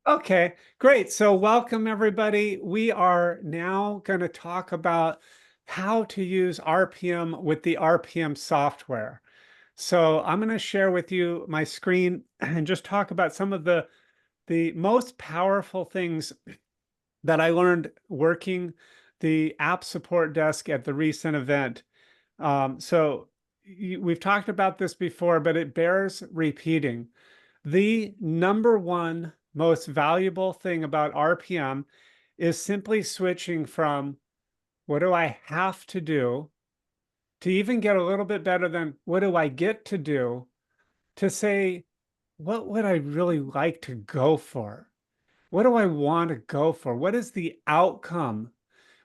Okay, great. So welcome everybody. We are now going to talk about how to use RPM with the RPM software. So I'm going to share with you my screen and just talk about some of the most powerful things that I learned working the app support desk at the recent event. We've talked about this before, but it bears repeating. The number one most valuable thing about RPM is simply switching from what do I have to do to even get a little bit better than what do I get to do to say, what would I really like to go for? What do I want to go for? What is the outcome?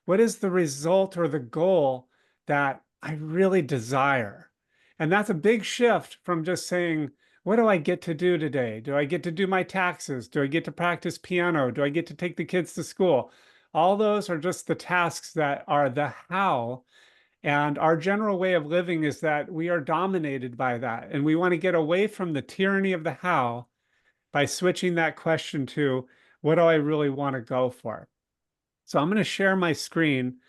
What is the result or the goal that I really desire? And that's a big shift from just saying, what do I get to do today? Do I get to do my taxes? Do I get to practice piano? Do I get to take the kids to school? All those are just the tasks that are the how. And our general way of living is that we are dominated by that. And we want to get away from the tyranny of the how by switching that question to what do I really want to go for? So I'm going to share my screen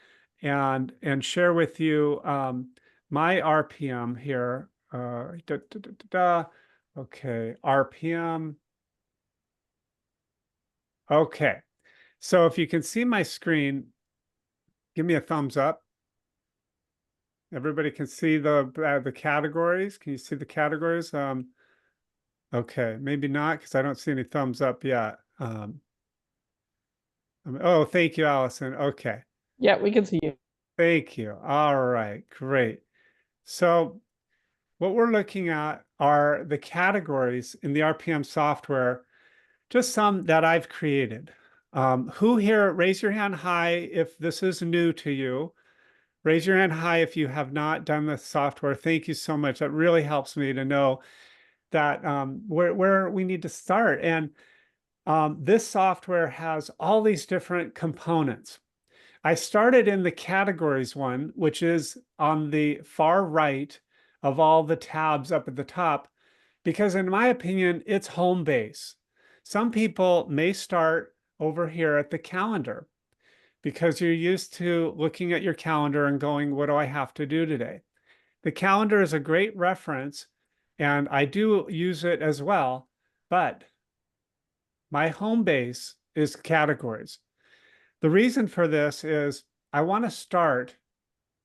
and share with you my RPM here. Okay, RPM. Okay, so if you can see my screen, give me a thumbs up. Everybody can see the categories. Can you see the categories? Okay, maybe not because I don't see any thumbs up yet. Oh, thank you, Allison. Okay. Yeah, we can see you. Thank you. All right, great. So what we're looking at are the categories in the RPM software, just some that I've created. Who here, raise your hand high if this is new to you. Raise your hand high if you have not done the software. Thank you so much. That really helps me to know that where we need to start. And this software has all these different components. I started in the categories one, which is on the far right of all the tabs up at the top, because in my opinion, it's home base. Some people may start over here at the calendar because you're used to looking at your calendar and going, what do I have to do today? The calendar is a great reference, and I do use it as well, but my home base is categories. The reason for this is I want to start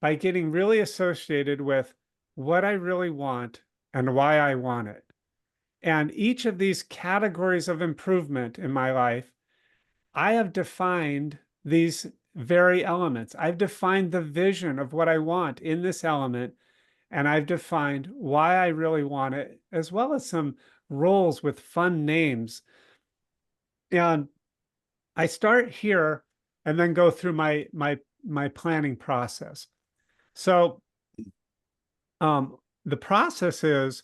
by getting really associated with what I really want and why I want it. And each of these categories of improvement in my life, I have defined these very elements. I've defined the vision of what I want in this element, and I've defined why I really want it, as well as some roles with fun names. And I start here and then go through my planning process. So the process is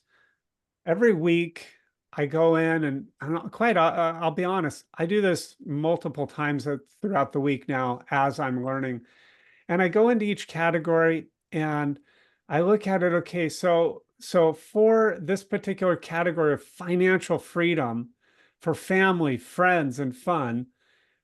every week I go in and I'm not quite, I'll be honest, I do this multiple times throughout the week now as I'm learning. And I go into each category and I look at it, okay, so for this particular category of financial freedom, for family, friends, and fun,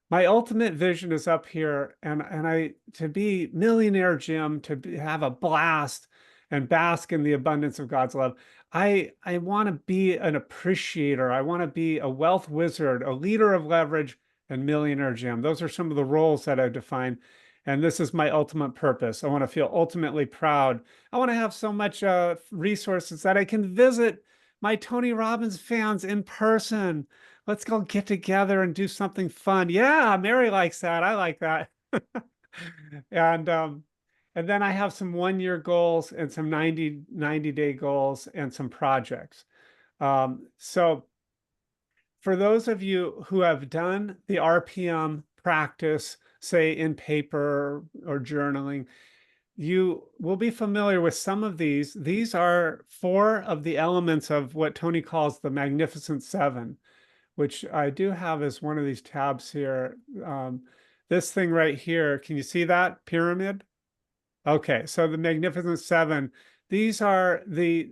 my ultimate vision is up here, and I to be millionaire Jim, have a blast and bask in the abundance of God's love. I want to be an appreciator. I want to be a wealth wizard, a leader of leverage, and millionaire Jim. Those are some of the roles that I've defined. And this is my ultimate purpose. I want to feel ultimately proud. I want to have so much resources that I can visit my Tony Robbins fans in person. Let's go get together and do something fun. Yeah, Mary likes that. I like that. And and then I have some 1 year goals and some 90-day goals and some projects. So for those of you who have done the RPM practice, say in paper or journaling, you will be familiar with some of these. These are four of the elements of what Tony calls the Magnificent Seven, which I do have as one of these tabs here. This thing right here, can you see that pyramid? Okay, so the Magnificent Seven, these are the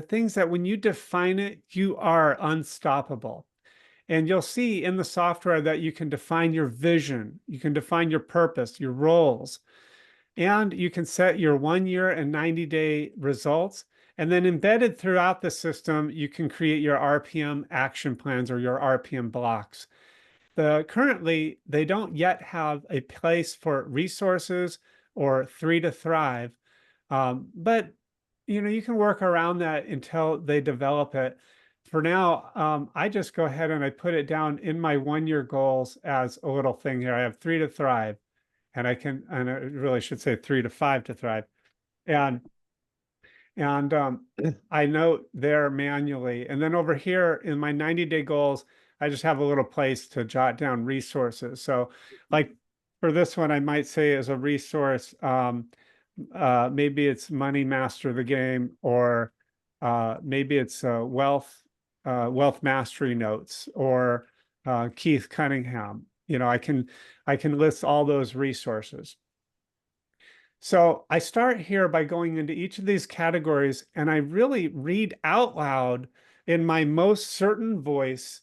things that when you define it, you are unstoppable. And you'll see in the software that you can define your vision, you can define your purpose, your roles, and you can set your 1 year and 90-day results. And then embedded throughout the system, you can create your RPM action plans or your RPM blocks. Currently, they don't yet have a place for resources or 3 to Thrive, but you can work around that until they develop it. For now, I just go ahead and I put it down in my 1 year goals as a little thing here. I have 3 to Thrive, and and I really should say 3 to 5 to thrive. And and I note there manually. And then over here in my 90-day goals, I just have a little place to jot down resources. So like for this one, I might say as a resource, maybe it's Money Master the Game, or maybe it's Wealth Mastery Notes, or Keith Cunningham. I can list all those resources. So I start here by going into each of these categories, and I really read out loud in my most certain voice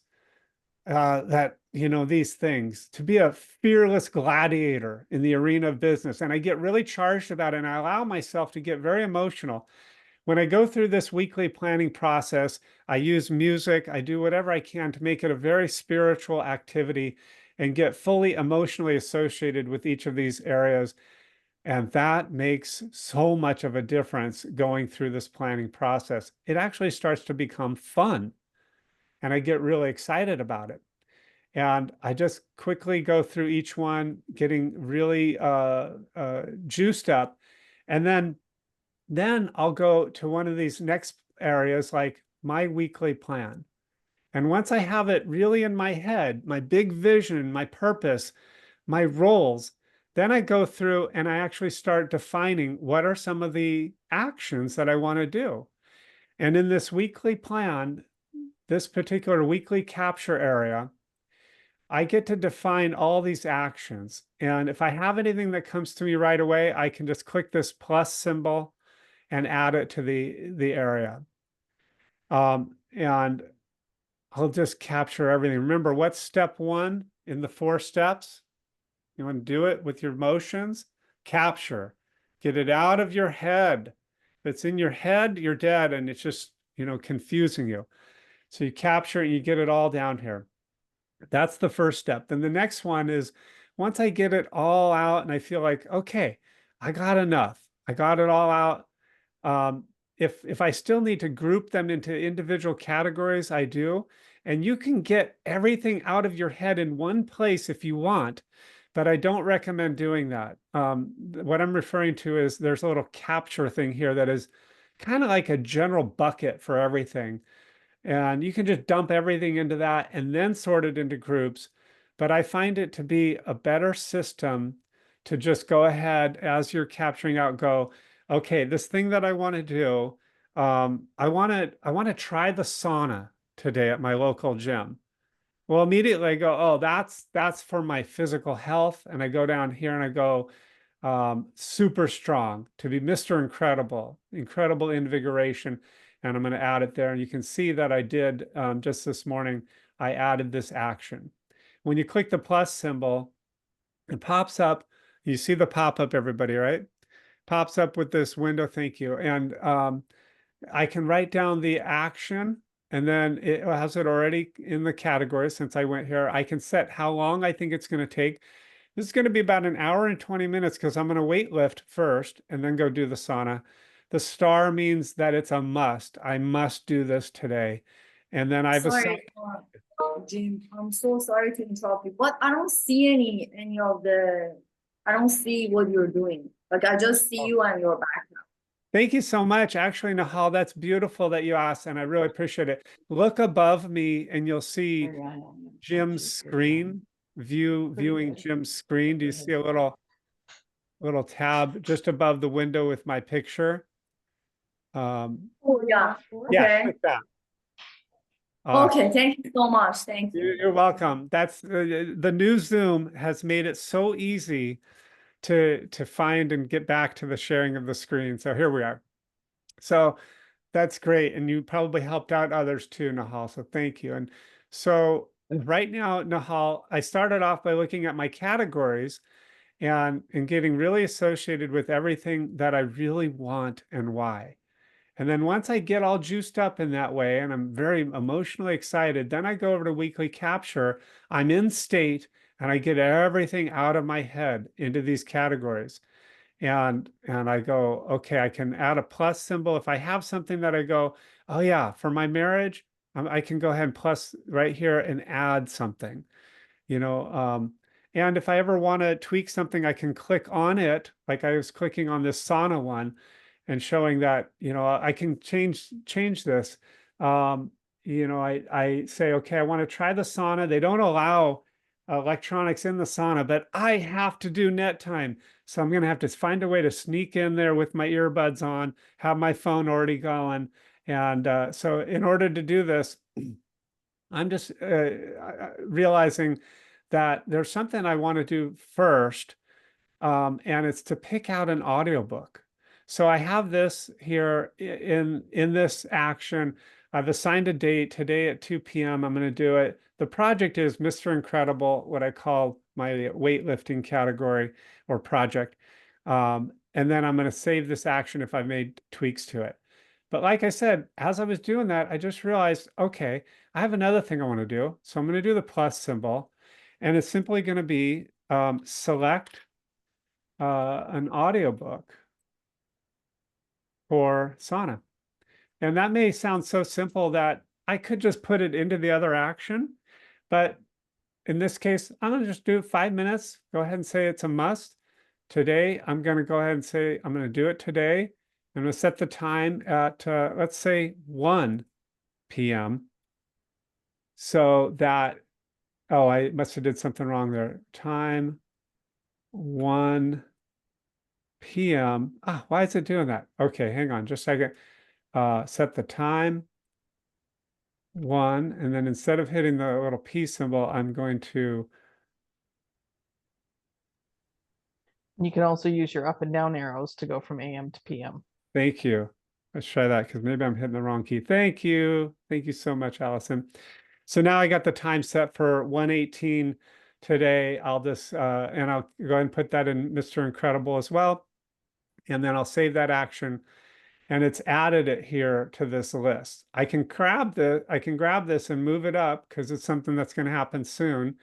that, these things, to be a fearless gladiator in the arena of business. And I get really charged about it, and I allow myself to get very emotional. When I go through this weekly planning process, I use music, I do whatever I can to make it a very spiritual activity and get fully emotionally associated with each of these areas. And that makes so much of a difference going through this planning process. It actually starts to become fun, and I get really excited about it. And I just quickly go through each one, getting really juiced up. And then I'll go to one of these next areas, like my weekly plan. And once I have it really in my head, my big vision, my purpose, my roles, then I go through and I actually start defining what are some of the actions that I want to do. And in this weekly plan, this particular weekly capture area, I get to define all these actions. And if I have anything that comes to me right away, I can just click this plus symbol and add it to the area. And I'll just capture everything. Remember, what's step one in the 4 steps? You want to do it with your emotions? Capture. Get it out of your head. If it's in your head, you're dead, and it's just, confusing you. So you capture it, you get it all down here. That's the first step. Then the next one is, once I get it all out and I feel like, okay, I got enough. I got it all out. Um, if I still need to group them into individual categories, I do. And you can get everything out of your head in one place if you want, but I don't recommend doing that. What I'm referring to is there's a little capture thing here that is kind of like a general bucket for everything. And you can just dump everything into that and then sort it into groups. But I find it to be a better system to just go ahead as you're capturing out, go, okay, this thing that I want to do, I want to try the sauna today at my local gym. Well, immediately I go, oh, that's for my physical health. And I go down here and I go, super strong, to be Mr. Incredible, incredible invigoration. And I'm going to add it there. And you can see that I did, just this morning, I added this action. When you click the plus symbol, it pops up. You see the pop-up, everybody, right? Pops up with this window, thank you. And I can write down the action, and then it has it already in the category. Since I went here, I can set how long I think it's going to take. This is going to be about an hour and 20 minutes because I'm going to weight lift first and then go do the sauna. The star means that it's a must. I must do this today. And then I've assigned. Sorry, Jim, I'm so sorry to interrupt you, but I don't see any of the, I don't see what you're doing. Like I just see you and your background. Thank you so much. Actually, Nahal, that's beautiful that you asked, and I really appreciate it. Look above me and you'll see Jim's screen, viewing Jim's screen. Do you see a little tab just above the window with my picture? Oh yeah. Yeah, Okay. click that. Okay, thank you so much. Thank you. You're welcome. That's the new Zoom has made it so easy to find and get back to the sharing of the screen. So here we are. So that's great. And you probably helped out others too, Nahal. So thank you. And so right now, Nahal, I started off by looking at my categories and getting really associated with everything that I really want and why. And then once I get all juiced up in that way and I'm very emotionally excited, then I go over to weekly capture. I'm in state and I get everything out of my head into these categories. And I go, okay, I can add a plus symbol. If I have something that I go, oh yeah, for my marriage, I can go ahead and plus right here and add something, you know. And if I ever want to tweak something, I can click on it, like I was clicking on this sauna one and showing that, you know, I can change this. Um, you know, I say, okay, I want to try the sauna. They don't allow electronics in the sauna, but I have to do net time. So I'm going to have to find a way to sneak in there with my earbuds on, have my phone already going. And so in order to do this, I'm just realizing that there's something I want to do first, and it's to pick out an audiobook. So I have this here in this action. I've assigned a date today at 2 p.m. I'm going to do it. The project is Mr. Incredible, what I call my weightlifting category or project. And then I'm going to save this action if I've made tweaks to it. But like I said, as I was doing that, I just realized, okay, I have another thing I want to do. So I'm going to do the plus symbol, and it's simply going to be select an audiobook for sauna. And that may sound so simple that I could just put it into the other action. But in this case, I'm going to just do 5 minutes. Go ahead and say it's a must. Today, I'm going to go ahead and say I'm going to do it today. I'm going to set the time at, let's say, 1 p.m. so that, oh, I must have did something wrong there. Time 1 p.m. Ah, why is it doing that? Okay, hang on just a second. Set the time 1, and then instead of hitting the little P symbol, I'm going to, You can also use your up and down arrows to go from AM to PM. thank you. Let's try that because maybe I'm hitting the wrong key. Thank you. Thank you so much, Allison. So now I got the time set for 1:18 today. I'll just, and I'll go ahead and put that in Mr. Incredible as well. And then I'll save that action, and it's added it here to this list. I can grab this and move it up because it's something that's going to happen soon.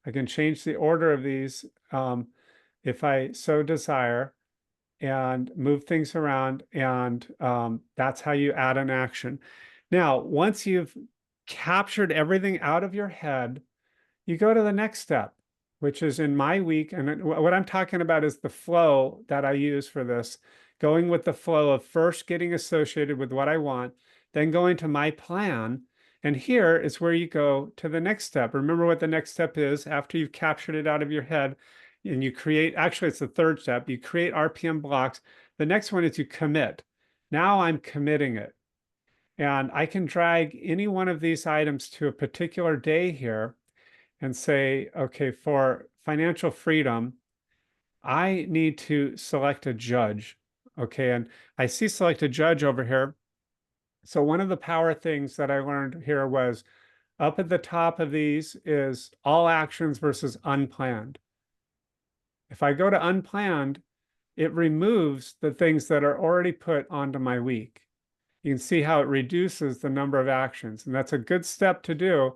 I can change the order of these if I so desire and move things around. And that's how you add an action. Now, once you've captured everything out of your head, you go to the next step, which is in my week. And what I'm talking about is the flow that I use for this, going with the flow of first getting associated with what I want, then going to my plan. And here is where you go to the next step. Remember what the next step is after you've captured it out of your head and you create, actually, it's the third step. You create RPM blocks. The next one is you commit. Now I'm committing it. And I can drag any one of these items to a particular day here and say, okay, for financial freedom, I need to select a judge. Okay, and I see select a judge over here. So one of the power things that I learned here was up at the top of these is all actions versus unplanned. If I go to unplanned, it removes the things that are already put onto my week. You can see how it reduces the number of actions, and that's a good step to do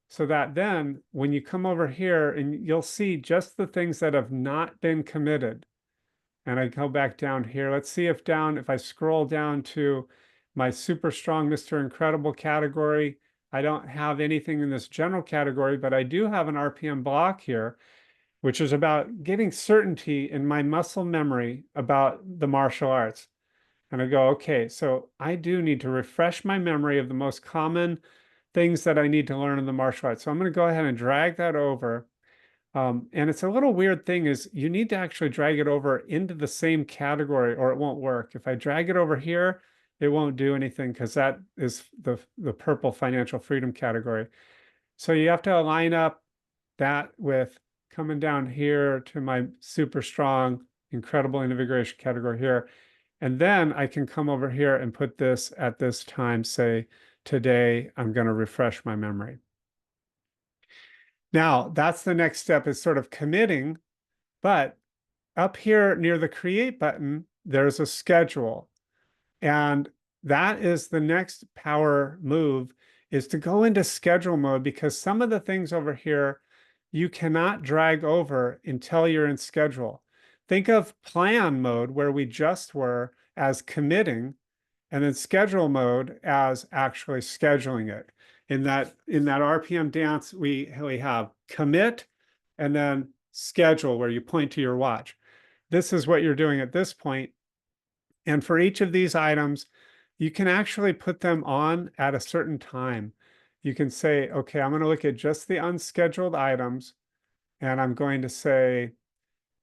so that then when you come over here and you'll see just the things that have not been committed. And I go back down here. Let's see if I scroll down to my super strong Mr. Incredible category, I don't have anything in this general category, but I do have an RPM block here, which is about getting certainty in my muscle memory about the martial arts. And I go, okay, so I do need to refresh my memory of the most common things that I need to learn in the martial arts. So I'm going to go ahead and drag that over. And it's a little weird thing is you need to actually drag it over into the same category or it won't work. If I drag it over here, it won't do anything because that is the purple financial freedom category. So you have to align up that with coming down here to my super strong, incredible integration category here. And then I can come over here and put this at this time, say, today I'm going to refresh my memory. Now, that's the next step, is sort of committing, but up here near the create button, there's a schedule. And that is the next power move, is to go into schedule mode, because some of the things over here you cannot drag over until you're in schedule. Think of plan mode, where we just were, as committing, and then schedule mode as actually scheduling it. In that RPM dance, we have commit and then schedule, where you point to your watch. This is what you're doing at this point. And for each of these items, you can actually put them on at a certain time. You can say, okay, I'm going to look at just the unscheduled items, and I'm going to say,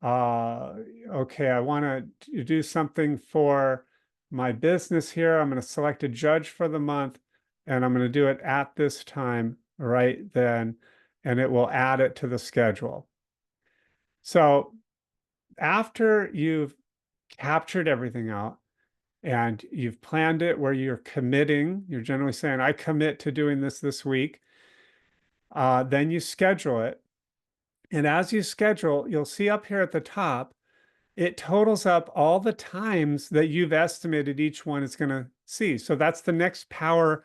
okay, I want to do something for my business here. I'm going to select a judge for the month, and I'm going to do it at this time right then, and it will add it to the schedule. So after you've captured everything out and you've planned it where you're committing, you're generally saying, I commit to doing this week, then you schedule it. And as you schedule, you'll see up here at the top, it totals up all the times that you've estimated each one is going to see. So that's the next power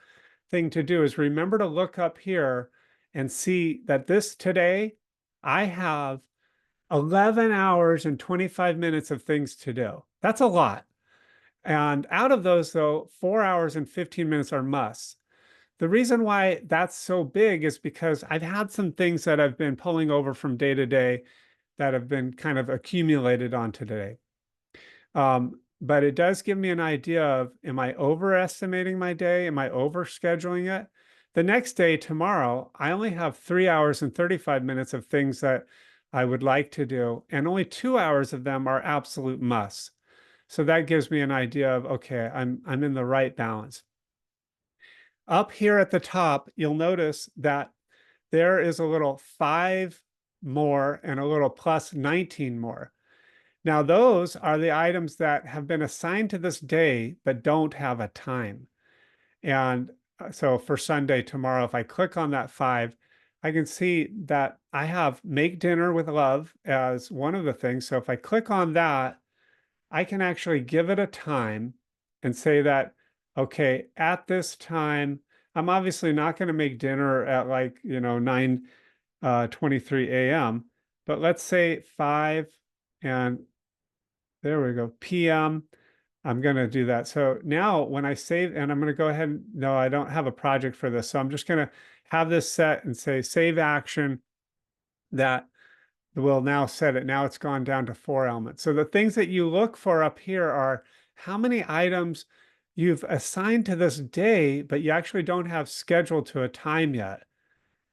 thing to do, is remember to look up here and see that this today, I have 11 hours and 25 minutes of things to do. That's a lot. And out of those, though, 4 hours and 15 minutes are musts. The reason why that's so big is because I've had some things that I've been pulling over from day to day that have been kind of accumulated onto today. But it does give me an idea of, am I overestimating my day? Am I overscheduling it? The next day, tomorrow, I only have 3 hours and 35 minutes of things that I would like to do, and only 2 hours of them are absolute musts. So that gives me an idea of, okay, I'm in the right balance. Up here at the top, you'll notice that there is a little 5 more and a little plus 19 more. Now, those are the items that have been assigned to this day, but don't have a time. And so for Sunday, tomorrow, if I click on that 5, I can see that I have make dinner with love as one of the things. So if I click on that, I can actually give it a time and say that, okay, at this time, I'm obviously not going to make dinner at, like, 9:23 a.m., but let's say 5, and there we go, p.m. I'm going to do that. So now when I save, and I'm going to go ahead and, no, I don't have a project for this. So I'm just going to have this set and say save action. That will now set it. Now it's gone down to 4 elements. So the things that you look for up here are how many items you've assigned to this day, but you actually don't have scheduled to a time yet.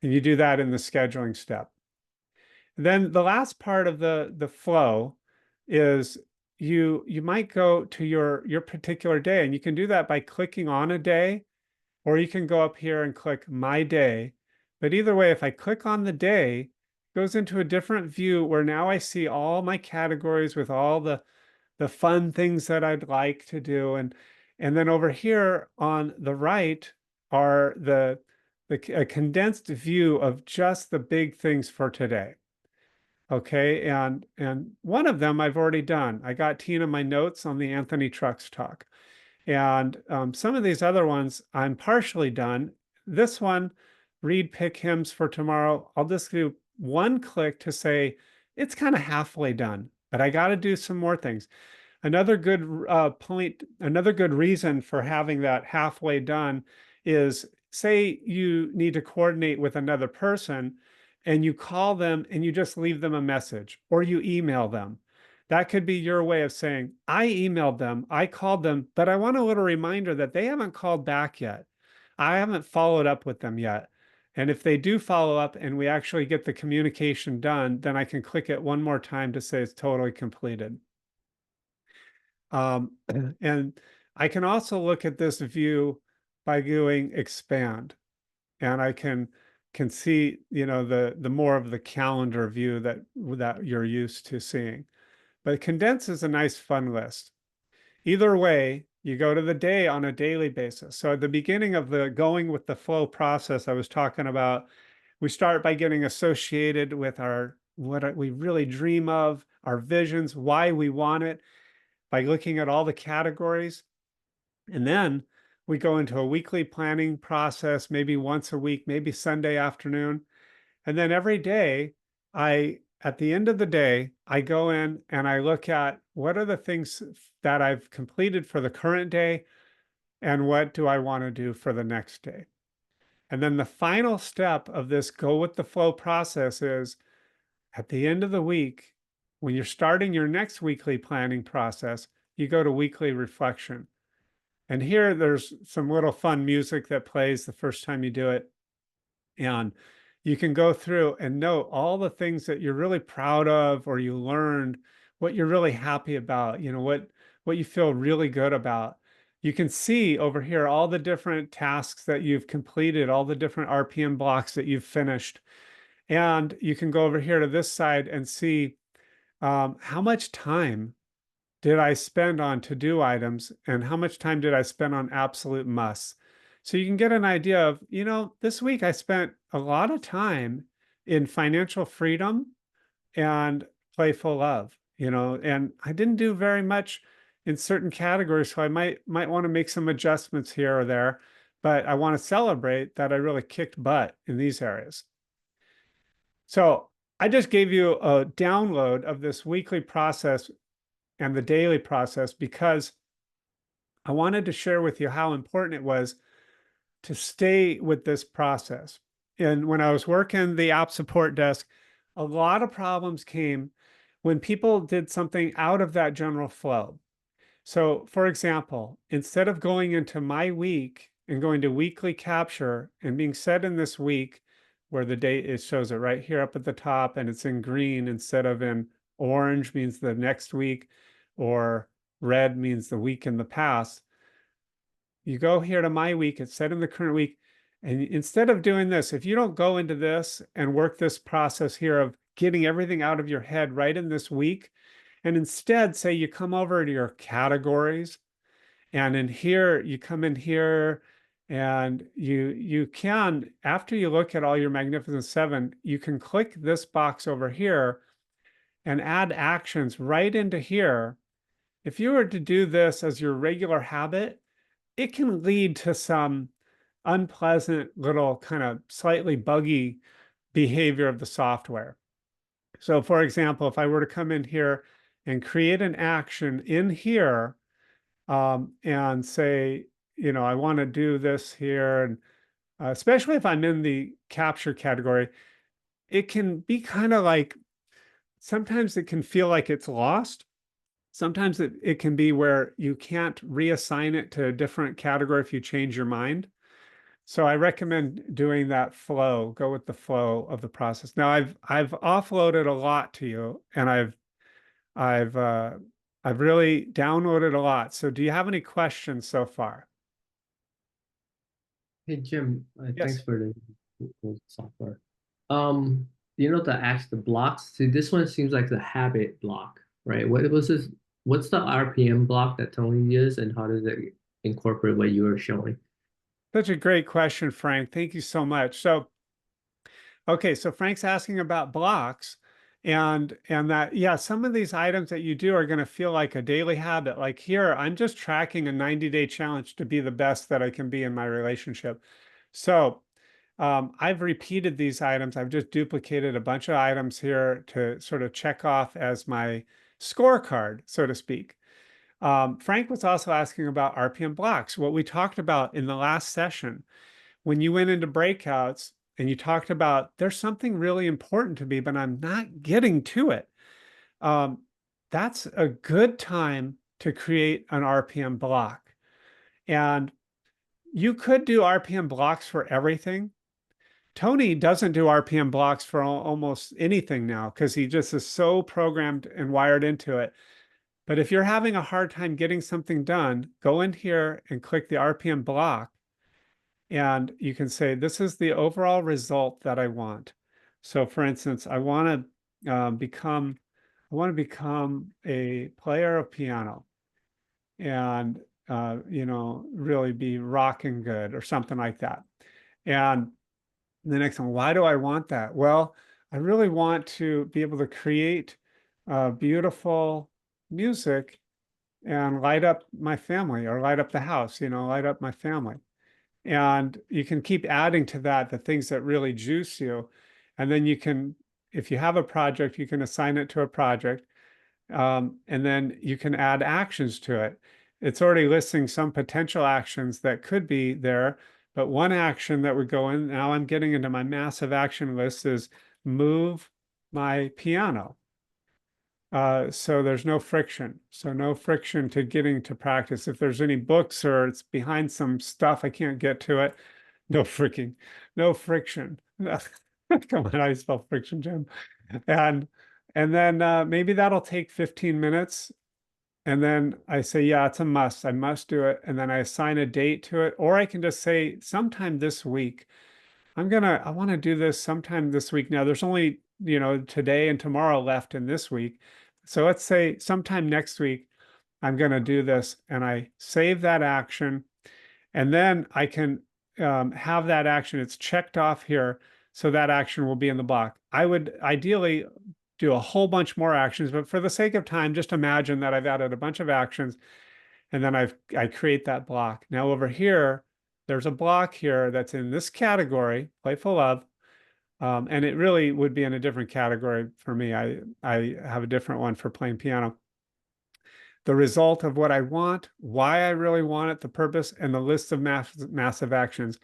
And you do that in the scheduling step. Then the last part of the flow is you might go to your particular day, and you can do that by clicking on a day, or you can go up here and click my day. But either way, if I click on the day, it goes into a different view where now I see all my categories with all the fun things that I'd like to do. And then over here on the right are a condensed view of just the big things for today. Okay, and one of them I've already done. I got Tina my notes on the Anthony Trucks talk. And some of these other ones I'm partially done. This one, read pick hymns for tomorrow, I'll just do one click to say it's kind of halfway done, but I got to do some more things. Another good point, another good reason for having that halfway done is, say you need to coordinate with another person and you call them and you just leave them a message, or you email them. That could be your way of saying, I emailed them, I called them, but I want a little reminder that they haven't called back yet. I haven't followed up with them yet. And if they do follow up and we actually get the communication done, then I can click it one more time to say it's totally completed. Um, and I can also look at this view by doing expand, and I can see, the more of the calendar view that you're used to seeing. But condense is a nice fun list. Either way, you go to the day on a daily basis. So at the beginning of the going with the flow process, I was talking about We start by getting associated with what we really dream of, our visions, why we want it, by looking at all the categories. And then we go into a weekly planning process, maybe once a week, maybe Sunday afternoon. And then every day, at the end of the day, I go in and I look at what are the things that I've completed for the current day and what do I want to do for the next day. And then the final step of this go with the flow process is at the end of the week, when you're starting your next weekly planning process, you go to weekly reflection. And here there's some little fun music that plays the first time you do it. And you can go through and note all the things that you're really proud of or you learned, what you're really happy about, what you feel really good about. You can see over here all the different tasks that you've completed, all the different RPM blocks that you've finished. And you can go over here to this side and see how much time did I spend on to-do items and how much time did I spend on absolute musts. So you can get an idea of, this week I spent a lot of time in financial freedom and playful love, and I didn't do very much in certain categories. So I might want to make some adjustments here or there, but I want to celebrate that I really kicked butt in these areas. So I just gave you a download of this weekly process and the daily process because I wanted to share with you how important it was to stay with this process. And when I was working the app support desk, a lot of problems came when people did something out of that general flow. So, for example, instead of going into my week and going to weekly capture and being set in this week where the date it shows it right here up at the top and it's in green instead of in orange means the next week or red means the week in the past. You go here to my week, it's set in the current week. And instead of doing this, if you don't go into this and work this process here of getting everything out of your head right in this week, and instead say you come over to your categories and in here, you come in here and you can, after you look at all your Magnificent Seven, you can click this box over here and add actions right into here. If you were to do this as your regular habit, it can lead to some unpleasant little kind of slightly buggy behavior of the software. So for example, if I were to come in here and create an action in here and say, I want to do this here, and especially if I'm in the capture category, it can be kind of like, sometimes it can feel like it's lost. Sometimes it can be where you can't reassign it to a different category if you change your mind. So I recommend doing that flow, go with the flow of the process. Now I've offloaded a lot to you and I've really downloaded a lot. So do you have any questions so far? Hey Jim, thanks Yes. for the software. Um, the blocks. See, this one seems like the habit block, right? What was this? What's the RPM block that Tony used, and how does it incorporate what you were showing? Such a great question, Frank. Thank you so much. So, okay, so Frank's asking about blocks and that, yeah, some of these items that you do are going to feel like a daily habit. Like here, I'm just tracking a 90-day challenge to be the best that I can be in my relationship. So I've repeated these items. I've just duplicated a bunch of items here to sort of check off as my scorecard, so to speak. Frank was also asking about RPM blocks, what we talked about in the last session. When you went into breakouts and you talked about there's something really important to me, but I'm not getting to it. Um, that's a good time to create an RPM block. And you could do RPM blocks for everything. Tony doesn't do RPM blocks for almost anything now because he just is so programmed and wired into it. But if you're having a hard time getting something done, go in here and click the RPM block and you can say, this is the overall result that I want. So for instance, I want to become a player of piano and, really be rocking good or something like that. And the next one, why do I want that? Well, I really want to be able to create beautiful music and light up my family or light up the house, light up my family. And you can keep adding to that the things that really juice you. And then you can, if you have a project, you can assign it to a project. And then you can add actions to it. It's already listing some potential actions that could be there, but one action that would go in, now I'm getting into my massive action list, is move my piano. So there's no friction. So no friction to getting to practice. If there's any books or it's behind some stuff, I can't get to it. No freaking, no friction. Come on, I spell friction, Jim. And and then maybe that'll take 15 minutes. And then I say, yeah, it's a must. I must do it. And then I assign a date to it. Or I can just say sometime this week. I want to do this sometime this week. Now there's only, today and tomorrow left in this week. So let's say sometime next week, I'm going to do this, and I save that action. And then I can have that action. It's checked off here. So that action will be in the block. I would ideally do a whole bunch more actions, but for the sake of time, just imagine that I've added a bunch of actions, and then I create that block. Now over here, there's a block here that's in this category, Playful Love. And it really would be in a different category for me. I have a different one for playing piano. The result of what I want, why I really want it, the purpose, and the list of massive actions.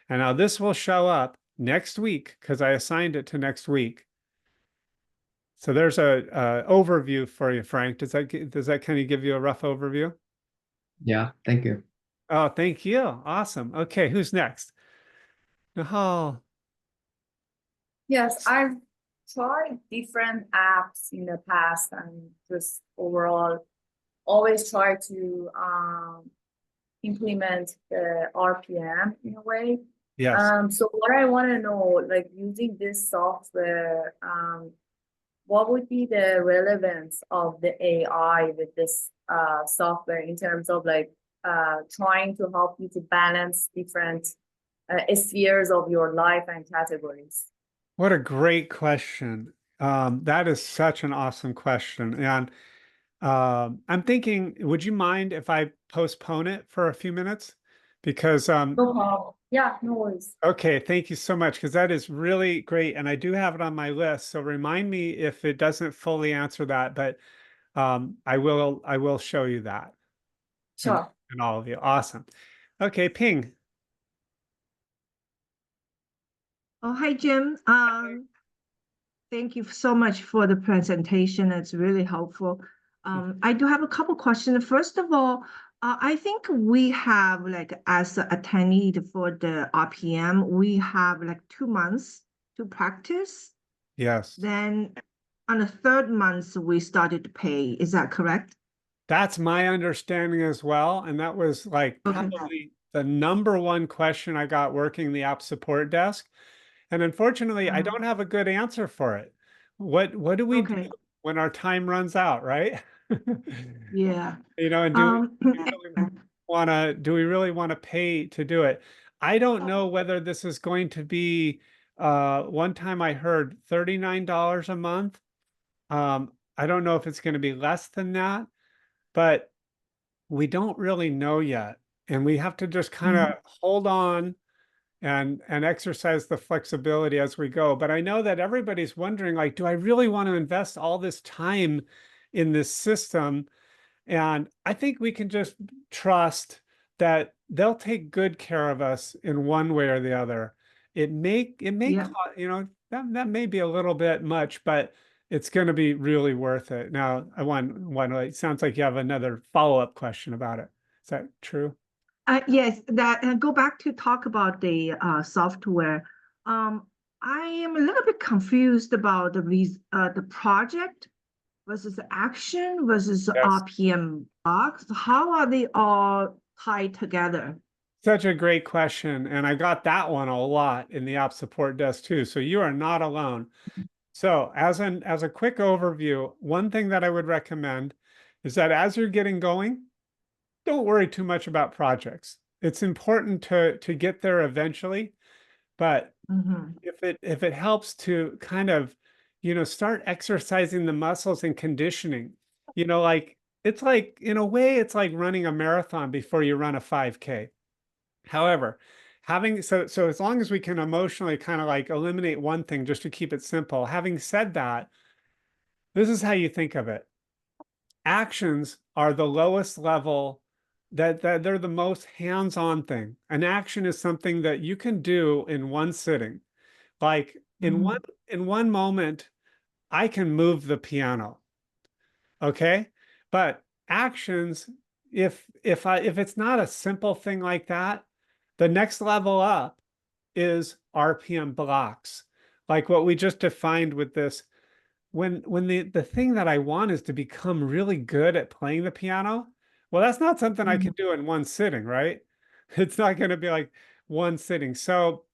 And now this will show up next week because I assigned it to next week. So there's a overview for you, Frank. Does that kind of give you a rough overview? Yeah, thank you. Oh, thank you. Awesome. Okay, who's next? Nahal. Yes, I've tried different apps in the past and just overall always try to implement the RPM in a way. Yes. So what I want to know, like using this software, what would be the relevance of the AI with this software in terms of like trying to help you to balance different spheres of your life and categories? What a great question. That is such an awesome question. And I'm thinking, would you mind if I postpone it for a few minutes? Because, No problem. Yeah, no worries. okay, thank you so much, because that is really great. And I do have it on my list. So remind me if it doesn't fully answer that, but I will show you that and, Sure. and all of you. Awesome. Okay, Ping. Oh, hi, Jim. Thank you so much for the presentation. It's really helpful. I do have a couple questions. First of all, I think we have like as an attendee for the RPM, we have like 2 months to practice. Yes. Then on the third month, we started to pay. Is that correct? That's my understanding as well. And that was like Okay. probably the number one question I got working the app support desk. And unfortunately, I don't have a good answer for it. What do we do Okay. when our time runs out, right? Yeah. And Um, do we really want to pay to do it? I don't know whether this is going to be one time I heard $39 a month. I don't know if it's going to be less than that, but we don't really know yet. And we have to just kind of hold on and exercise the flexibility as we go. But I know that everybody's wondering, like, do I really want to invest all this time in this system? And I think we can just trust that they'll take good care of us in one way or the other. It may yeah. cost, that may be a little bit much, but it's going to be really worth it. Now, it sounds like you have another follow-up question about it. Is that true? Yes, that go back to talk about the software. I am a little bit confused about the project versus action versus Yes. RPM box. How are they all tied together? Such a great question. And I got that one a lot in the app support desk too. So you are not alone. So as a quick overview, one thing that I would recommend is that as you're getting going, don't worry too much about projects. It's important to get there eventually, But Mhm. if it helps to kind of, start exercising the muscles and conditioning, like it's like in a way it's like running a marathon before you run a 5K. However, so as long as we can emotionally kind of like eliminate one thing just to keep it simple, having said that, this is how you think of it. Actions are the lowest level, that they're the most hands-on thing. An action is something that you can do in one sitting. Like Mhm. in one moment, I can move the piano. Okay. But actions, if it's not a simple thing like that, the next level up is RPM blocks. Like what we just defined with this. When the thing that I want is to become really good at playing the piano, well, that's not something I can Mhm. do in one sitting, right? It's not going to be like one sitting. So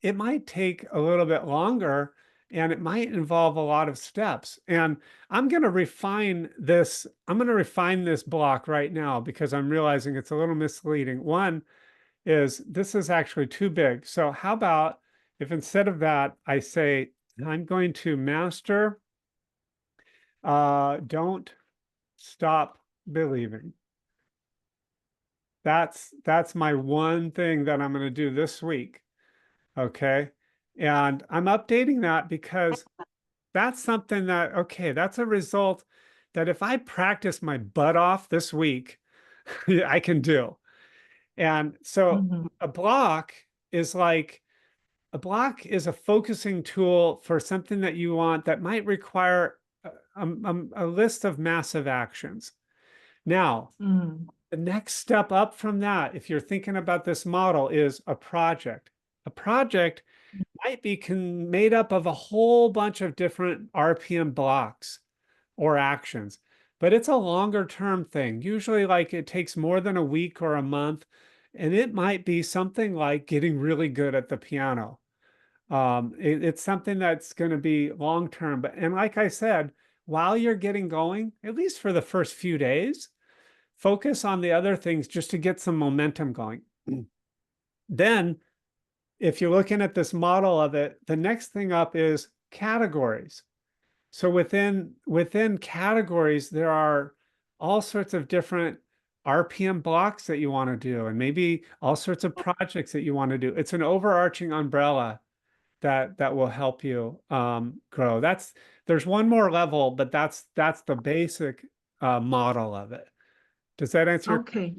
it might take a little bit longer and it might involve a lot of steps. And I'm going to refine this. I'm going to refine this block right now because I'm realizing it's a little misleading. One is this is actually too big. So how about if instead of that, I say, I'm going to master, don't stop believing. That's my one thing that I'm going to do this week. Okay. And I'm updating that because that's something that, okay, that's a result that if I practice my butt off this week, I can do. And so Mhm. a block is like, a block is a focusing tool for something that you want that might require a list of massive actions. Now, Mhm. the next step up from that, if you're thinking about this model, is a project. A project might be made up of a whole bunch of different RPM blocks or actions, but it's a longer term thing. Usually, like it takes more than a week or a month, and it might be something like getting really good at the piano. It's something that's going to be long term. But and like I said, while you're getting going, at least for the first few days, focus on the other things just to get some momentum going. Then, if you're looking at this model of it, the next thing up is categories. So within categories, there are all sorts of different RPM blocks that you want to do, and maybe all sorts of projects that you want to do. It's an overarching umbrella that will help you grow. There's one more level, but that's the basic model of it. Does that answer your? Okay.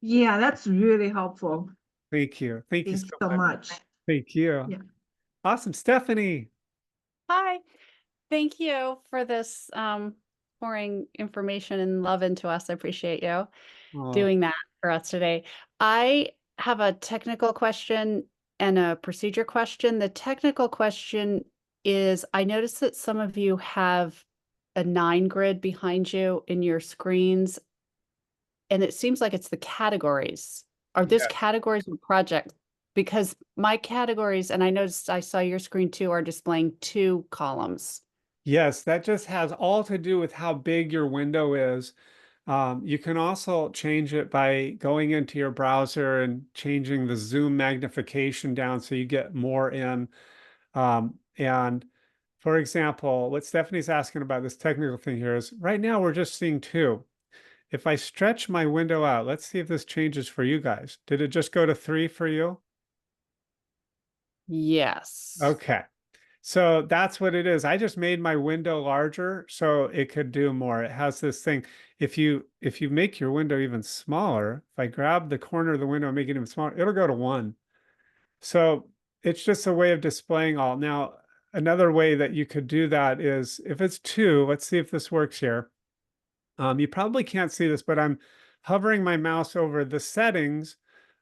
Yeah, that's really helpful. Thank you. Thank you Thank you so so much. much. Thank you. Yeah. Awesome. Stephanie. Hi, thank you for this pouring information and love into us. I appreciate you Oh, doing that for us today. I have a technical question and a procedure question. The technical question is I noticed that some of you have a 9 grid behind you in your screens, and it seems like it's the categories. Are this yeah. categories or projects? Because my categories, and I noticed I saw your screen too, are displaying 2 columns. Yes, that just has all to do with how big your window is. You can also change it by going into your browser and changing the zoom magnification down so you get more in. And for example, what Stephanie's asking about this technical thing here is right now we're just seeing 2. If I stretch my window out, let's see if this changes for you guys. Did it just go to 3 for you? Yes. Okay. So that's what it is. I just made my window larger so it could do more. It has this thing. If you make your window even smaller, if I grab the corner of the window and make it even smaller, it'll go to 1. So it's just a way of displaying all. Now, another way that you could do that is if it's 2, let's see if this works here. You probably can't see this, but I'm hovering my mouse over the settings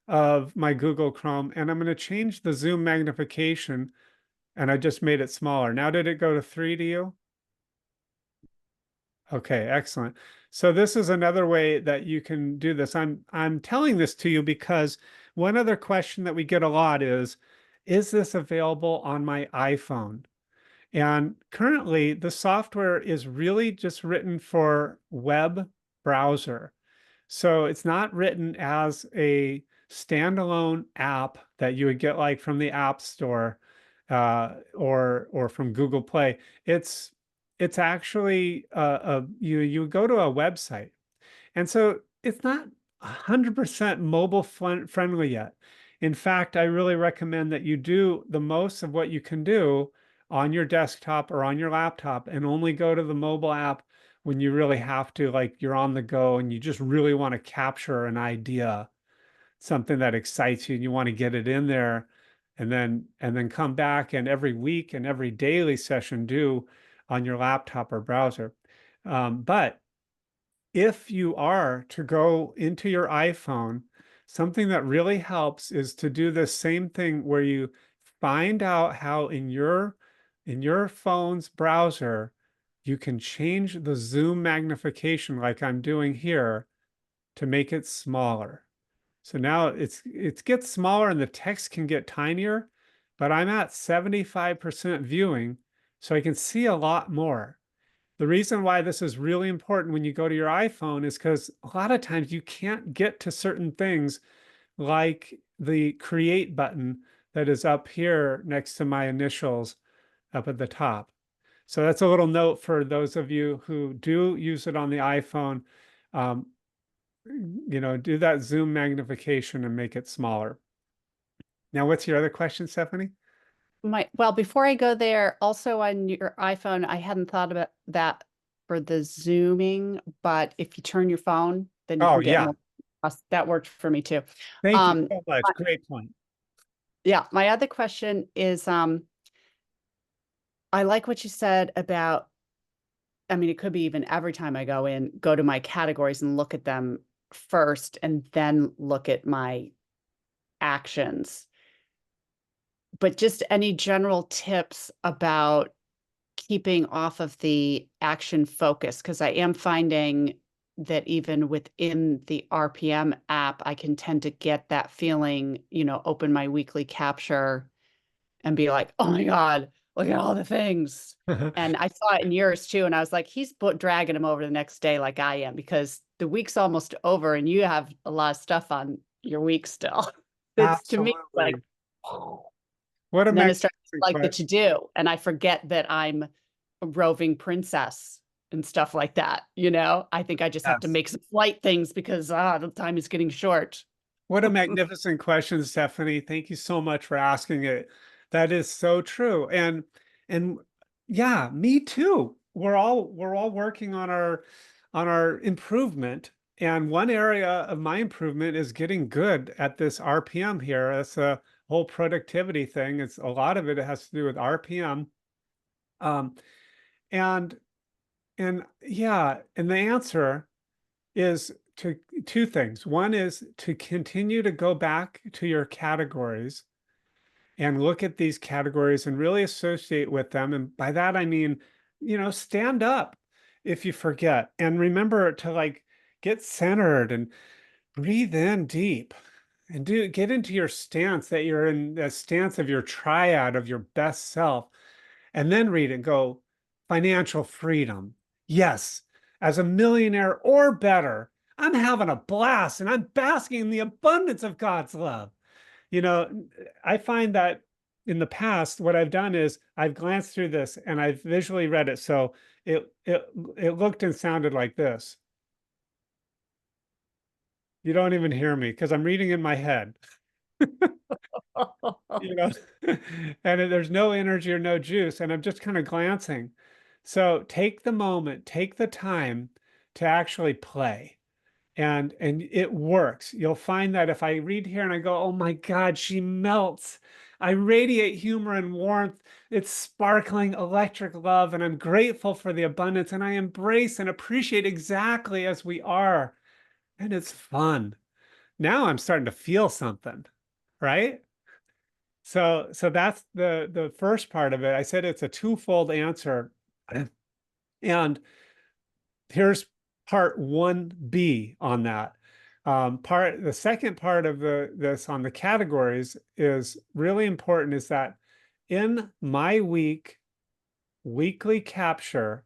of my Google Chrome, and I'm going to change the zoom magnification, and I just made it smaller. Now, did it go to 3 to you? Okay, excellent. So this is another way that you can do this. I'm telling this to you because one other question that we get a lot is this available on my iPhone? And currently, the software is really just written for web browser. So it's not written as a standalone app that you would get like from the App Store or from Google Play. It's actually you go to a website, and so it's not 100% mobile friendly yet. In fact, I really recommend that you do the most of what you can do on your desktop or on your laptop and only go to the mobile app when you really have to, like you're on the go and you just really want to capture an idea, something that excites you, and you want to get it in there, and then come back and every week and every daily session do on your laptop or browser. But if you are to go into your iPhone, something that really helps is to do the same thing where you find out how in your phone's browser you can change the zoom magnification like I'm doing here to make it smaller. So now it gets smaller and the text can get tinier, but I'm at 75% viewing, so I can see a lot more. The reason why this is really important when you go to your iPhone is because a lot of times you can't get to certain things like the create button that is up here next to my initials up at the top. So that's a little note for those of you who do use it on the iPhone. Um, do that zoom magnification and make it smaller. Now, what's your other question, Stephanie? Well, before I go there, also on your iPhone, I hadn't thought about that for the zooming, but if you turn your phone, then you Oh, can get yeah. more. That worked for me too. Thank you Um, so much. Great point. yeah, my other question is, I like what you said about, I mean, it could be even every time I go to my categories and look at them first and then look at my actions. But just any general tips about keeping off of the action focus, because I am finding that even within the RPM app, I can tend to get that feeling, open my weekly capture and be like, oh my God, look at all the things. And I saw it in yours too. And I was like, he's dragging them over the next day like I am, because the week's almost over and you have a lot of stuff on your week still. It's to me like, Absolutely. What a and then it starts magnificent like the question. to do. And I forget that I'm a roving princess and stuff like that. I think I just have to Yes. make some flight things because the time is getting short. What a magnificent question, Stephanie. Thank you so much for asking it. That is so true. And yeah, me too. We're all working on our improvement. And one area of my improvement is getting good at this RPM here. That's a whole productivity thing. It's a lot of it has to do with RPM. Um, and and yeah, and the answer is to two things. One is to continue to go back to your categories and look at these categories and really associate with them. And by that, I mean, stand up if you forget and remember to like get centered and breathe in deep and get into your stance that you're in the stance of your triad of your best self, and then read and go, financial freedom. Yes, as a millionaire or better, I'm having a blast and I'm basking in the abundance of God's love. You know, I find that in the past, what I've done is I've glanced through this and I've visually read it. So it looked and sounded like this. You don't even hear me because I'm reading in my head. you know, and there's no energy or no juice, and I'm just kind of glancing. So take the moment, take the time to actually play. And it works. You'll find that if I read here and I go, oh my God, she melts. I radiate humor and warmth. It's sparkling electric love, and I'm grateful for the abundance, and I embrace and appreciate exactly as we are. And it's fun. Now I'm starting to feel something, right? So that's the first part of it. I said it's a twofold answer. And here's part 1B on that. The second part of this on the categories is really important, is that in my weekly capture,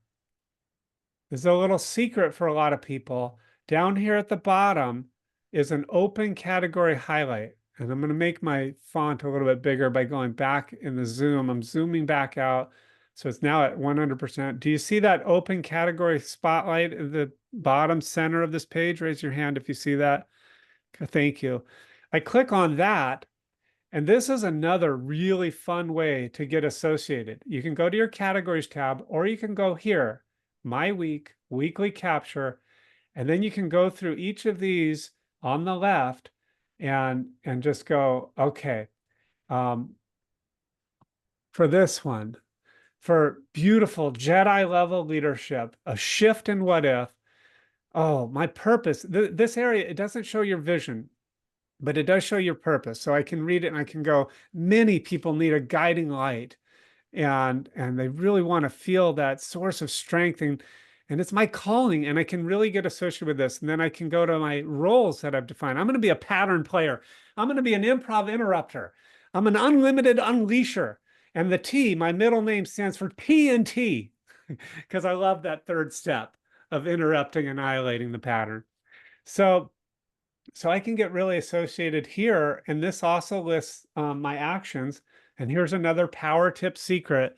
there's a little secret for a lot of people. Down here at the bottom is an open category highlight. And I'm going to make my font a little bit bigger by going back in the zoom. I'm zooming back out. So it's now at 100%. Do you see that open category spotlight at the bottom center of this page? Raise your hand if you see that. Thank you. I click on that, and this is another really fun way to get associated. You can go to your categories tab, or you can go here, my week, weekly capture, and then you can go through each of these on the left and just go, okay, for this one, for beautiful Jedi level leadership, a shift in what if. Oh, my purpose. This area, it doesn't show your vision, but it does show your purpose. So I can read it and I can go, many people need a guiding light, and they really want to feel that source of strength, and it's my calling, and I can really get associated with this. And then I can go to my roles that I've defined. I'm going to be a pattern player. I'm going to be an improv interrupter. I'm an unlimited unleasher. And the T, my middle name, stands for P and T, because I love that third step of interrupting, annihilating the pattern. So I can get really associated here. And this also lists my actions. And here's another power tip secret.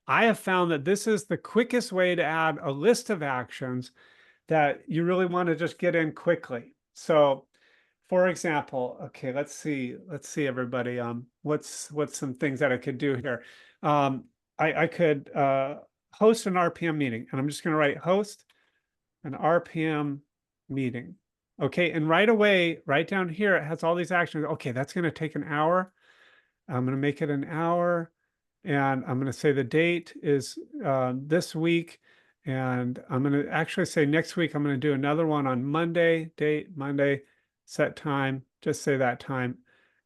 I have found that this is the quickest way to add a list of actions that you really want to just get in quickly. So for example, okay, let's see everybody, what's some things that I could do here. I could host an RPM meeting, and I'm just going to write host an RPM meeting. Okay, and right away, right down here, it has all these actions. Okay, that's going to take an hour. I'm going to make it an hour, and I'm going to say the date is this week, and I'm going to actually say next week I'm going to do another one on Monday, date Monday, set time, just say that time,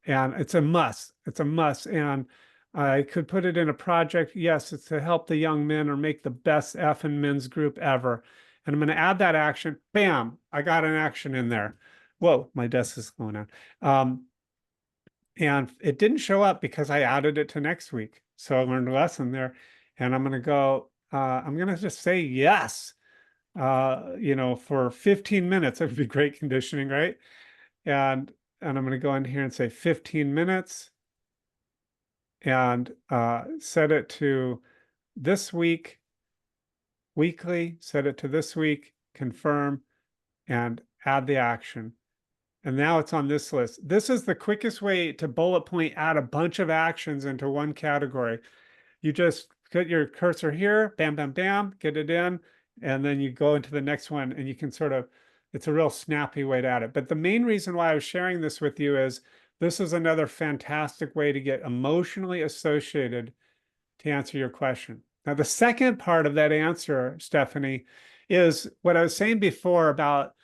and it's a must. It's a must, and I could put it in a project. Yes, it's to help the young men or make the best F and men's group ever. And I'm going to add that action. Bam, I got an action in there. Whoa, my desk is going on. And it didn't show up because I added it to next week. So I learned a lesson there. And I'm going to go, I'm going to just say yes, for 15 minutes. That would be great conditioning, right? And I'm going to go in here and say 15 minutes and set it to this week, weekly, set it to this week, confirm, and add the action. And now it's on this list. This is the quickest way to bullet point add a bunch of actions into one category. You just put your cursor here, bam, bam, bam, get it in, and then you go into the next one, and you can sort of, it's a real snappy way to add it. But the main reason why I was sharing this with you is this is another fantastic way to get emotionally associated to answer your question. Now, the second part of that answer, Stephanie, is what I was saying before about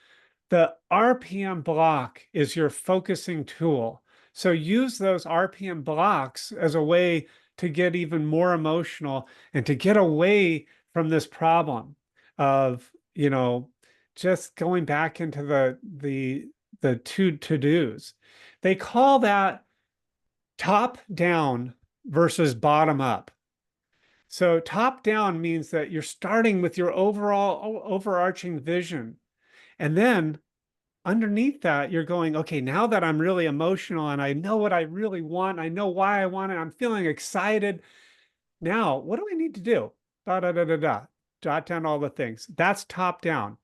the RPM block is your focusing tool. So use those RPM blocks as a way to get even more emotional and to get away from this problem of, just going back into the two to-dos. They call that top down versus bottom up. So top down means that you're starting with your overall overarching vision. And then underneath that, you're going, okay, now that I'm really emotional and I know what I really want, I know why I want it, I'm feeling excited. Now, what do I need to do? Da, da, da, da, da. Jot down all the things. That's top down.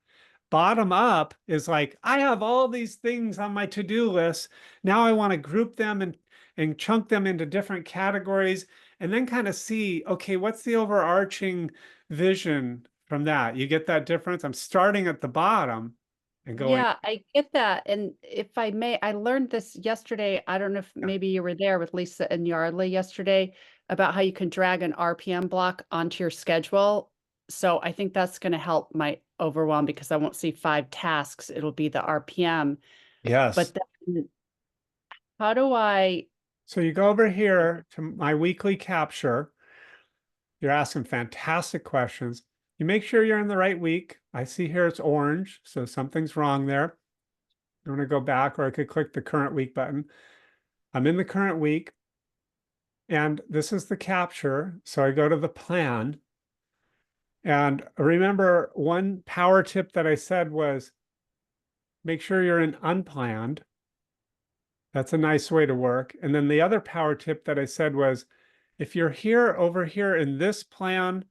Bottom up is like, I have all these things on my to-do list. Now I want to group them and chunk them into different categories and then kind of see, okay, what's the overarching vision from that? You get that difference? I'm starting at the bottom and going, Yeah, I get that. And if I may, I learned this yesterday. I don't know if maybe you were there with Lisa and Yardley yesterday about how you can drag an RPM block onto your schedule. So I think that's going to help my overwhelm because I won't see 5 tasks. It'll be the RPM. yes. But then how do I? So you go over here to my weekly capture. You're asking fantastic questions. You make sure you're in the right week. I see here it's orange, so something's wrong there. I'm going to go back, or I could click the current week button. I'm in the current week, and this is the capture. So I go to the plan. And remember, one power tip that I said was make sure you're in unplanned. That's a nice way to work. And then the other power tip that I said was, if you're here over here in this plan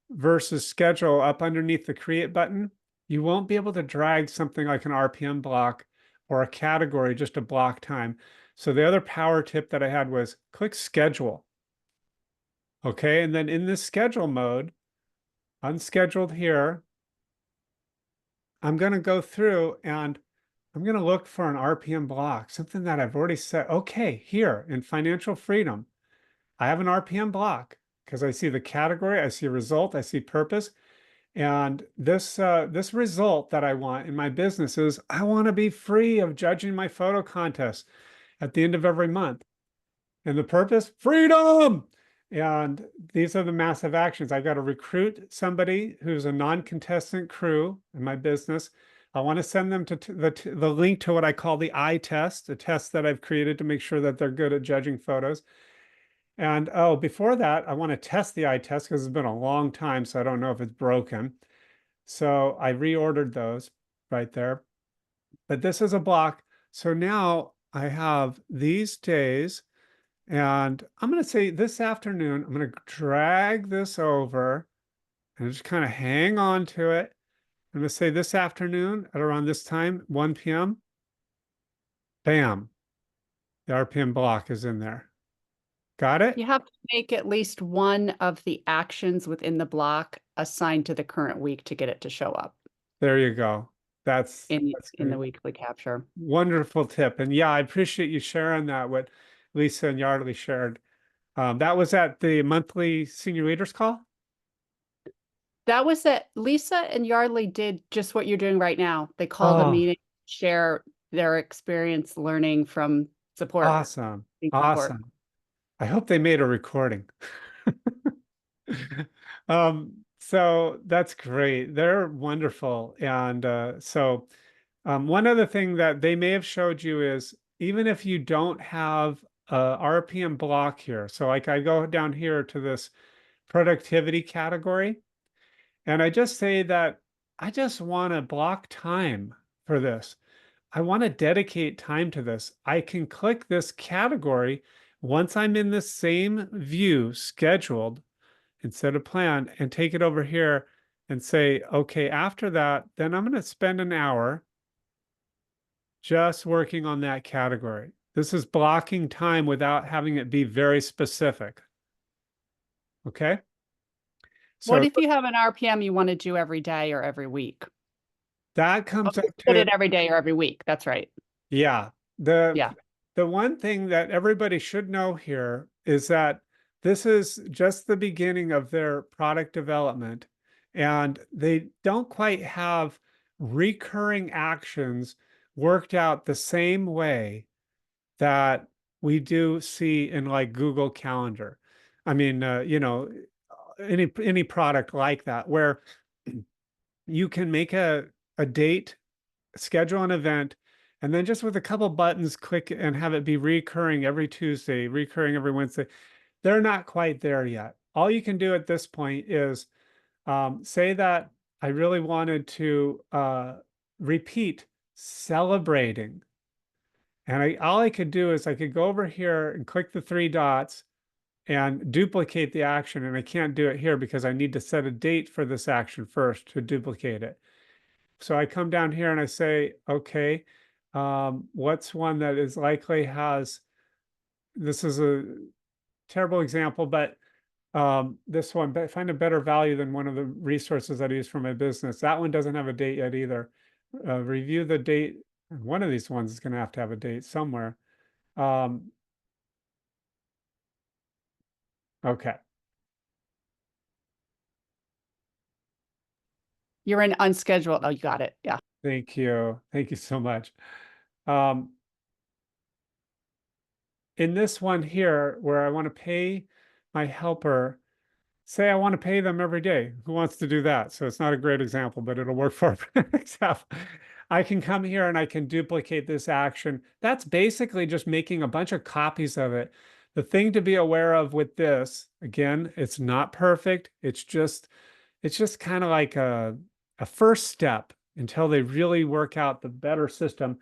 versus schedule up underneath the create button, you won't be able to drag something like an RPM block or a category just to block time. So the other power tip that I had was click schedule. Okay, and then in this schedule mode, unscheduled here, I'm going to go through and I'm going to look for an RPM block, something that I've already set. Okay, here in financial freedom, I have an RPM block because I see the category, I see result, I see purpose. And this result that I want in my business is I want to be free of judging my photo contests at the end of every month. And the purpose, freedom. And these are the massive actions. I got to recruit somebody who's a non-contestant crew in my business. I want to send them to the link to what I call the eye test, a test that I've created to make sure that they're good at judging photos. And oh, before that, I want to test the eye test because it's been a long time, so I don't know if it's broken. So I reordered those right there. But this is a block. So now I have these days, and I'm going to say this afternoon, I'm going to drag this over and just kind of hang on to it. I'm going to say this afternoon at around this time, 1 p.m., bam, the RPM block is in there. Got it? You have to make at least one of the actions within the block assigned to the current week to get it to show up There you go. That's in the good. weekly capture. Wonderful tip. And yeah, I appreciate you sharing that, what Lisa and Yardley shared. That was at the monthly senior leaders call. That was it. Lisa and Yardley did just what you're doing right now. They called a Oh, meeting, share their experience learning from support. awesome. Support. Awesome. I hope they made a recording. So that's great. They're wonderful. And one other thing that they may have showed you is even if you don't have a RPM block here, so like I go down here to this productivity category, and I just say that I just want to block time for this. I want to dedicate time to this. I can click this category once I'm in the same view, scheduled instead of planned, and take it over here and say, okay, after that, then I'm going to spend an hour just working on that category. This is blocking time without having it be very specific. Okay. What So if you have an RPM you want to do every day or every week? that comes up Put to, it every day or every week. That's right. yeah, Yeah. the one thing that everybody should know here is that this is just the beginning of their product development, and they don't quite have recurring actions worked out the same way that we do see in like Google Calendar. I mean, any product like that where you can make a date, schedule an event, and then just with a couple buttons, click and have it be recurring every Tuesday, recurring every Wednesday. They're not quite there yet. All you can do at this point is say that I really wanted to repeat celebrating. And all I could do is I could go over here and click the three dots and duplicate the action. And I can't do it here because I need to set a date for this action first to duplicate it. So I come down here and I say, okay, what's one that is likely has, this is a terrible example, but this one, but find a better value than one of the resources that I use for my business. That one doesn't have a date yet either. Review the date. One of these ones is going to have a date somewhere. Okay. You're in unscheduled. Oh, you got it. Yeah. Thank you. Thank you so much. Um, in this one here, where I want to pay my helper, say I want to pay them every day. Who wants to do that? So it's not a great example, but it'll work for an example. I can come here and I can duplicate this action. That's basically just making a bunch of copies of it. The thing to be aware of with this, again, it's not perfect. It's just kind of like a first step until they really work out the better system.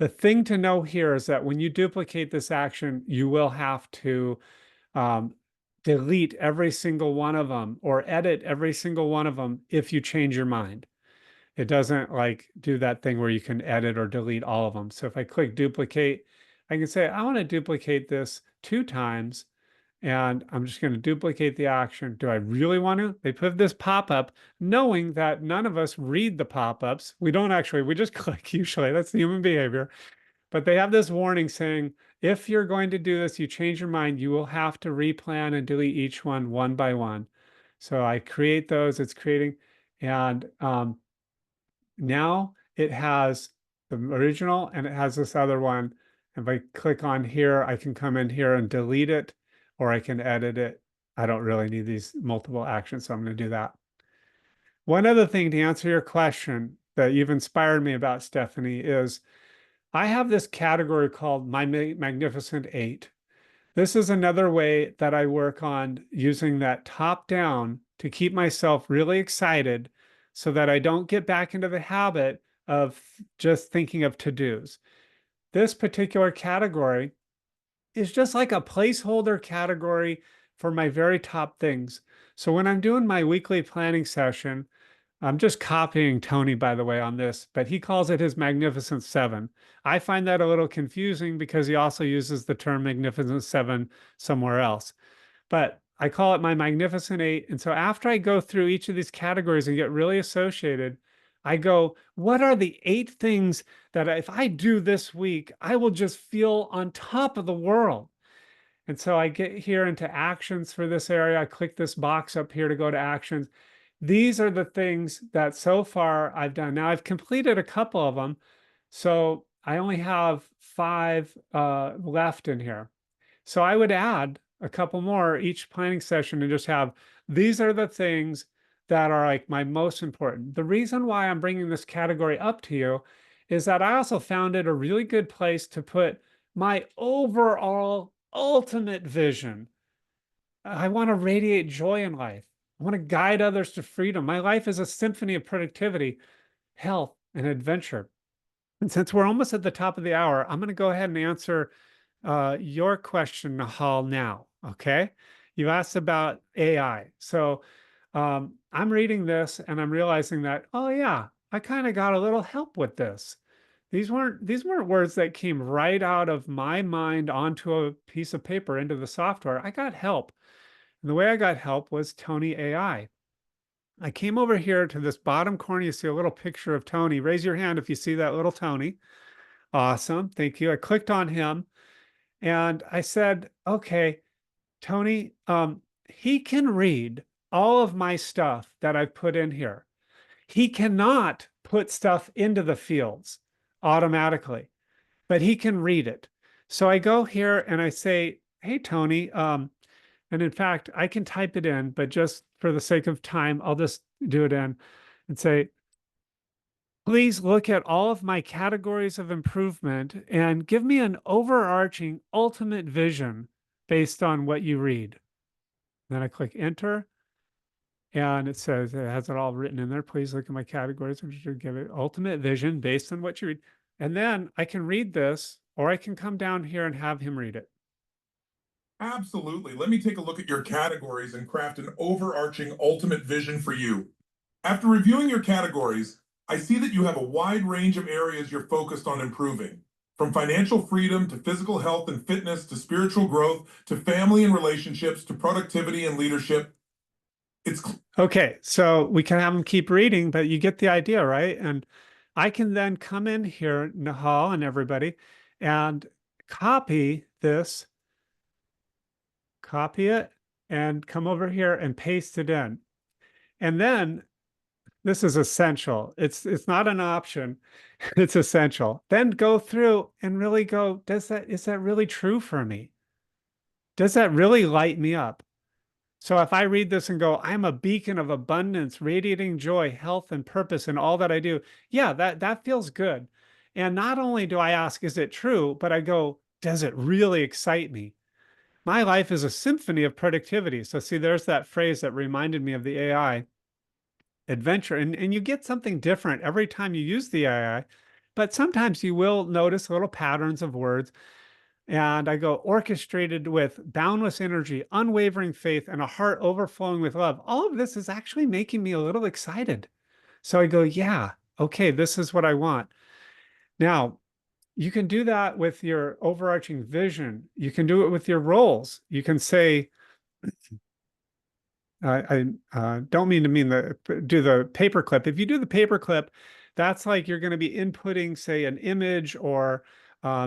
The thing to know here is that when you duplicate this action, you will have to delete every single one of them or edit every single one of them if you change your mind. It doesn't like do that thing where you can edit or delete all of them. So if I click duplicate, I can say, I want to duplicate this 2 times and I'm just going to duplicate the action. Do I really want to? They put this pop-up knowing that none of us read the pop-ups. We don't actually, we just click usually. That's the human behavior. But they have this warning saying, if you're going to do this, you change your mind, you will have to replan and delete each one by one. So I create those, it's creating, and now it has the original and it has this other one. If I click on here, I can come in here and delete it, or I can edit it. I don't really need these multiple actions, so I'm going to do that. One other thing to answer your question that you've inspired me about, Stephanie, is I have this category called My Magnificent Eight. This is another way that I work on using that top down to keep myself really excited so that I don't get back into the habit of just thinking of to-dos. This particular category is just like a placeholder category for my very top things. So when I'm doing my weekly planning session, I'm just copying Tony, by the way, on this, but he calls it his Magnificent Seven. I find that a little confusing because he also uses the term Magnificent Seven somewhere else. But I call it my Magnificent Eight. And so after I go through each of these categories and get really associated, I go, what are the 8 things that if I do this week, I will just feel on top of the world? And so I get here into actions for this area. I click this box up here to go to actions. These are the things that so far I've done. Now I've completed a couple of them. So I only have 5 left in here. So I would add a couple more each planning session and just have, these are the things that are like my most important. The reason why I'm bringing this category up to you is that I also found it a really good place to put my overall ultimate vision. I want to radiate joy in life. I want to guide others to freedom. My life is a symphony of productivity, health, and adventure. And since we're almost at the top of the hour, I'm going to go ahead and answer your question, Nahal, now. Okay. You asked about AI. So I'm reading this and I'm realizing that, oh yeah, I kind of got a little help with this. These weren't words that came right out of my mind onto a piece of paper into the software. I got help. And the way I got help was Tony AI. I came over here to this bottom corner. You see a little picture of Tony. Raise your hand if you see that little Tony. Awesome. Thank you. I clicked on him and I said, okay, Tony, he can read all of my stuff that I've put in here. He cannot put stuff into the fields automatically, but he can read it. So I go here and I say, hey, Tony, and in fact, I can type it in, but just for the sake of time, I'll just do it in and say, please look at all of my categories of improvement and give me an overarching ultimate vision based on what you read. Then I click enter and it says, it has it all written in there. Please look at my categories and should give it ultimate vision based on what you read. And then I can read this, or I can come down here and have him read it. Absolutely. Let me take a look at your categories and craft an overarching ultimate vision for you. After reviewing your categories, I see that you have a wide range of areas you're focused on improving, from financial freedom to physical health and fitness to spiritual growth to family and relationships to productivity and leadership. Okay, so we can have them keep reading, but you get the idea, right? And I can then come in here, Nahal and everybody, and copy this, copy it, and come over here and paste it in. And then this is essential. It's not an option. It's essential. Then go through and really go, is that really true for me? Does that really light me up? So if I read this and go, I'm a beacon of abundance, radiating joy, health, and purpose in all that I do. Yeah, that feels good. And not only do I ask, is it true? But I go, does it really excite me? My life is a symphony of productivity. So see, there's that phrase that reminded me of the AI adventure. And you get something different every time you use the AI. But sometimes you will notice little patterns of words. And I go, orchestrated with boundless energy, unwavering faith, and a heart overflowing with love. All of this is actually making me a little excited. So I go, yeah, okay, this is what I want. Now, you can do that with your overarching vision. You can do it with your roles. You can say, I don't mean to do the paperclip. If you do the paperclip, that's like you're going to be inputting, say, an image, or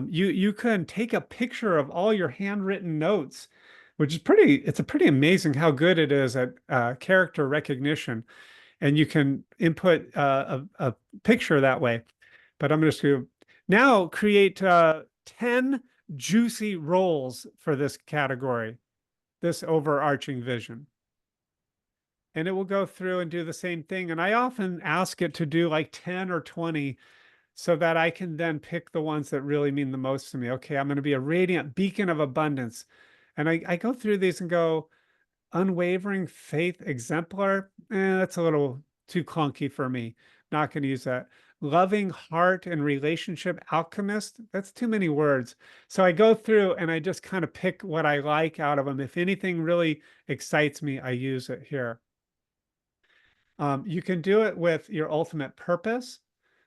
you can take a picture of all your handwritten notes, which is it's a pretty amazing how good it is at character recognition. And you can input a picture that way. But I'm just going to now create 10 juicy roles for this category, this overarching vision. And it will go through and do the same thing. And I often ask it to do like 10 or 20 so that I can then pick the ones that really mean the most to me. Okay, I'm going to be a radiant beacon of abundance. And I go through these and go, unwavering faith exemplar. That's a little too clunky for me. Not going to use that. Loving heart and relationship alchemist. That's too many words. So I go through and I just kind of pick what I like out of them. If anything really excites me, I use it here. You can do it with your ultimate purpose.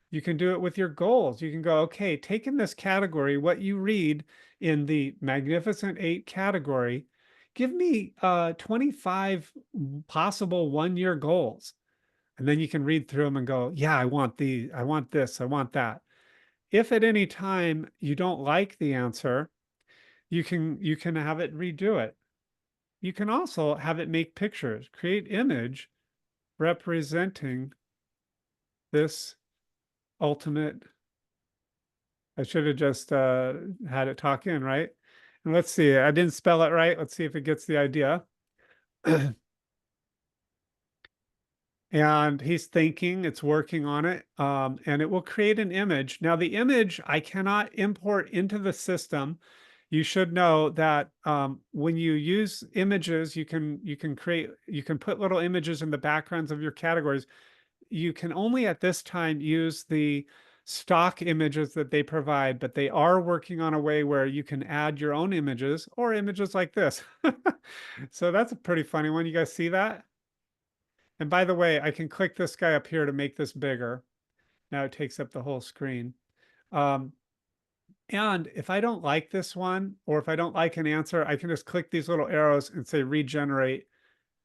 You can do it with your goals. You can go, okay, take in this category, what you read in the Magnificent Eight category, give me 25 possible one-year goals. And then you can read through them and go, yeah, I want these, I want this, I want that. If at any time you don't like the answer, you can have it redo it. You can also have it make pictures, create image representing this ultimate. I should have just had it talk in, right? And let's see, I didn't spell it right. Let's see if it gets the idea. And he's thinking, it's working on it, and it will create an image. Now, the image I cannot import into the system. You should know that when you use images, you can put little images in the backgrounds of your categories. You can only at this time use the stock images that they provide, but they are working on a way where you can add your own images or images like this. So that's a pretty funny one. You guys see that? And by the way, I can click this guy up here to make this bigger. Now it takes up the whole screen. Um, and if I don't like this one, or if I don't like an answer, I can just click these little arrows and say regenerate.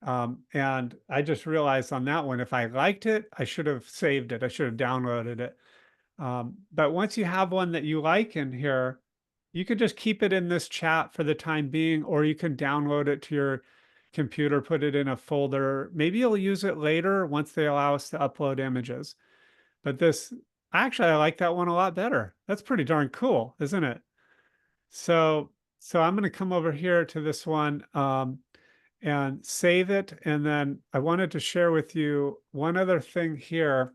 And I just realized on that one, if I liked it, I should have saved it. I should have downloaded it. But once you have one that you like in here, you could just keep it in this chat for the time being, or you can download it to your computer, put it in a folder. Maybe you'll use it later once they allow us to upload images. But actually, I like that one a lot better. That's pretty darn cool, isn't it? So I'm going to come over here to this one and save it. And then I wanted to share with you one other thing here.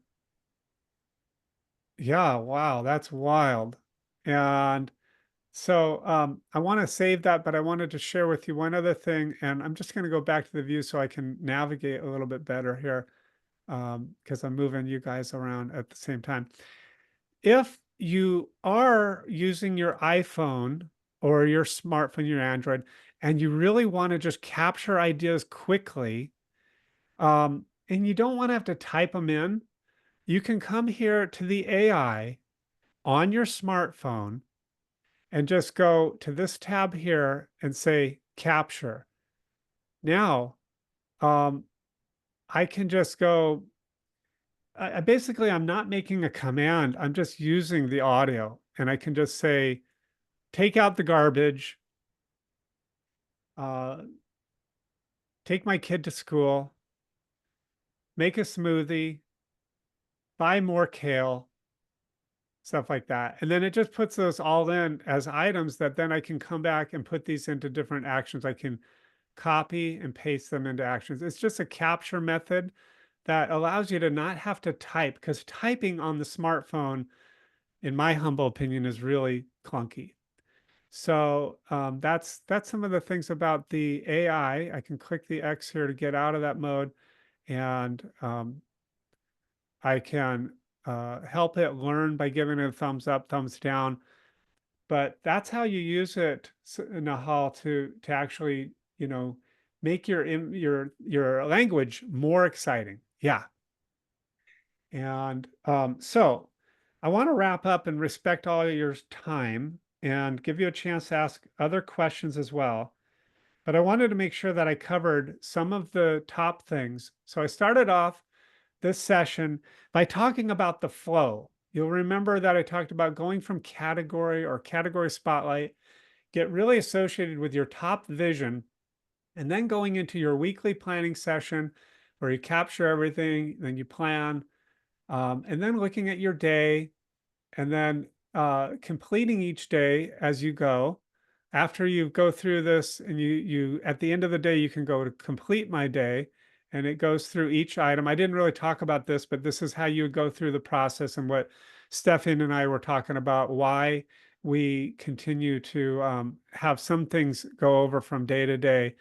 Yeah, wow, that's wild. And so I want to save that, but I wanted to share with you one other thing. And I'm just going to go back to the view so I can navigate a little bit better here because I'm moving you guys around at the same time. If you are using your iPhone or your smartphone, your Android, and you really want to just capture ideas quickly, and you don't want to have to type them in, you can come here to the AI on your smartphone and just go to this tab here and say capture. Now, I can just go, basically, I'm not making a command. I'm just using the audio, and I can just say, take out the garbage, take my kid to school, make a smoothie, buy more kale, stuff like that. And then it just puts those all in as items that then I can come back and put these into different actions. I can copy and paste them into actions. It's just a capture method that allows you to not have to type, because typing on the smartphone, in my humble opinion, is really clunky. So that's some of the things about the AI. I can click the X here to get out of that mode, and I can help it learn by giving it a thumbs up, thumbs down. But that's how you use it, Nahal, to actually, make your language more exciting. Yeah. And so I want to wrap up and respect all of your time and give you a chance to ask other questions as well. But I wanted to make sure that I covered some of the top things. So I started off this session by talking about the flow. You'll remember that I talked about going from category or category spotlight, get really associated with your top vision, and then going into your weekly planning session where you capture everything, then you plan, and then looking at your day, and then completing each day as you go. After you go through this, and you at the end of the day, you can go to complete my day, and it goes through each item. I didn't really talk about this, but this is how you would go through the process, and what Stefan and I were talking about, why we continue to have some things go over from day to day.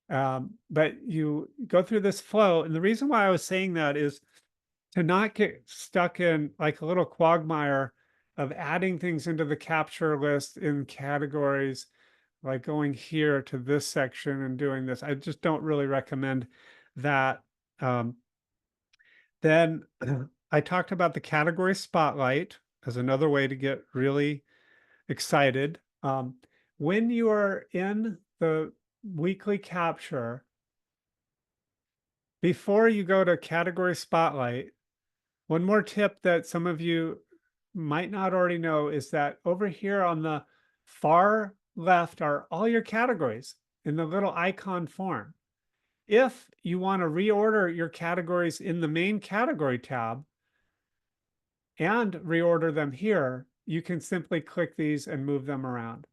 But you go through this flow, and the reason why I was saying that is to not get stuck in like a little quagmire of adding things into the capture list in categories, like going here to this section and doing this. I just don't really recommend that. Um, then I talked about the category spotlight as another way to get really excited. When you are in the weekly capture, before you go to category spotlight, one more tip that some of you might not already know is that over here on the far left are all your categories in the little icon form. If you want to reorder your categories in the main category tab and reorder them here, you can simply click these and move them around.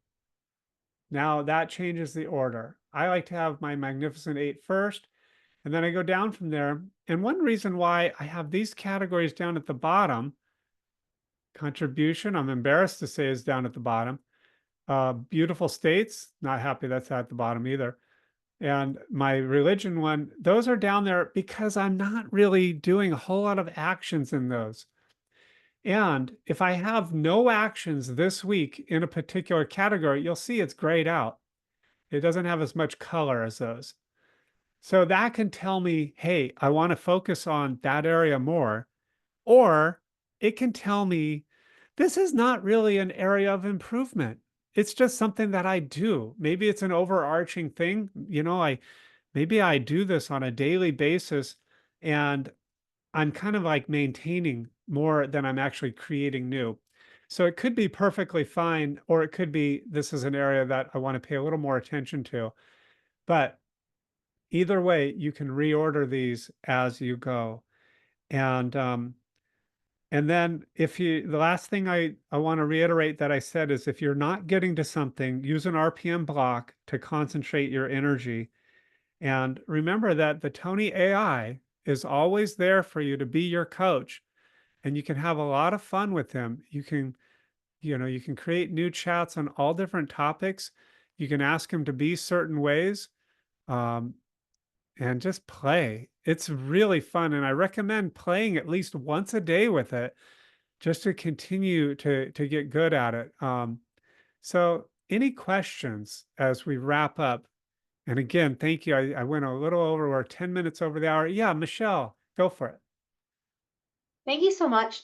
Now that changes the order. I like to have my Magnificent Eight first, and then I go down from there. And one reason why I have these categories down at the bottom, contribution, I'm embarrassed to say, is down at the bottom. Beautiful states, not happy that's at the bottom either. And my religion one, those are down there because I'm not really doing a whole lot of actions in those. And if I have no actions this week in a particular category, you'll see it's grayed out. It doesn't have as much color as those. So that can tell me, hey, I want to focus on that area more. Or it can tell me, this is not really an area of improvement. It's just something that I do. Maybe it's an overarching thing. Maybe I do this on a daily basis, and I'm kind of like maintaining more than I'm actually creating new. So it could be perfectly fine, or it could be this is an area that I want to pay a little more attention to. But either way, you can reorder these as you go. And then the last thing I want to reiterate that I said is, if you're not getting to something, use an RPM block to concentrate your energy. And remember that the Tony AI is always there for you to be your coach, and you can have a lot of fun with him. You can create new chats on all different topics. You can ask him to be certain ways. Um, and just play. It's really fun. And I recommend playing at least once a day with it just to continue to get good at it. So any questions as we wrap up? And again, thank you. I went a little over, or 10 minutes over the hour. Yeah, Michelle, go for it. Thank you so much,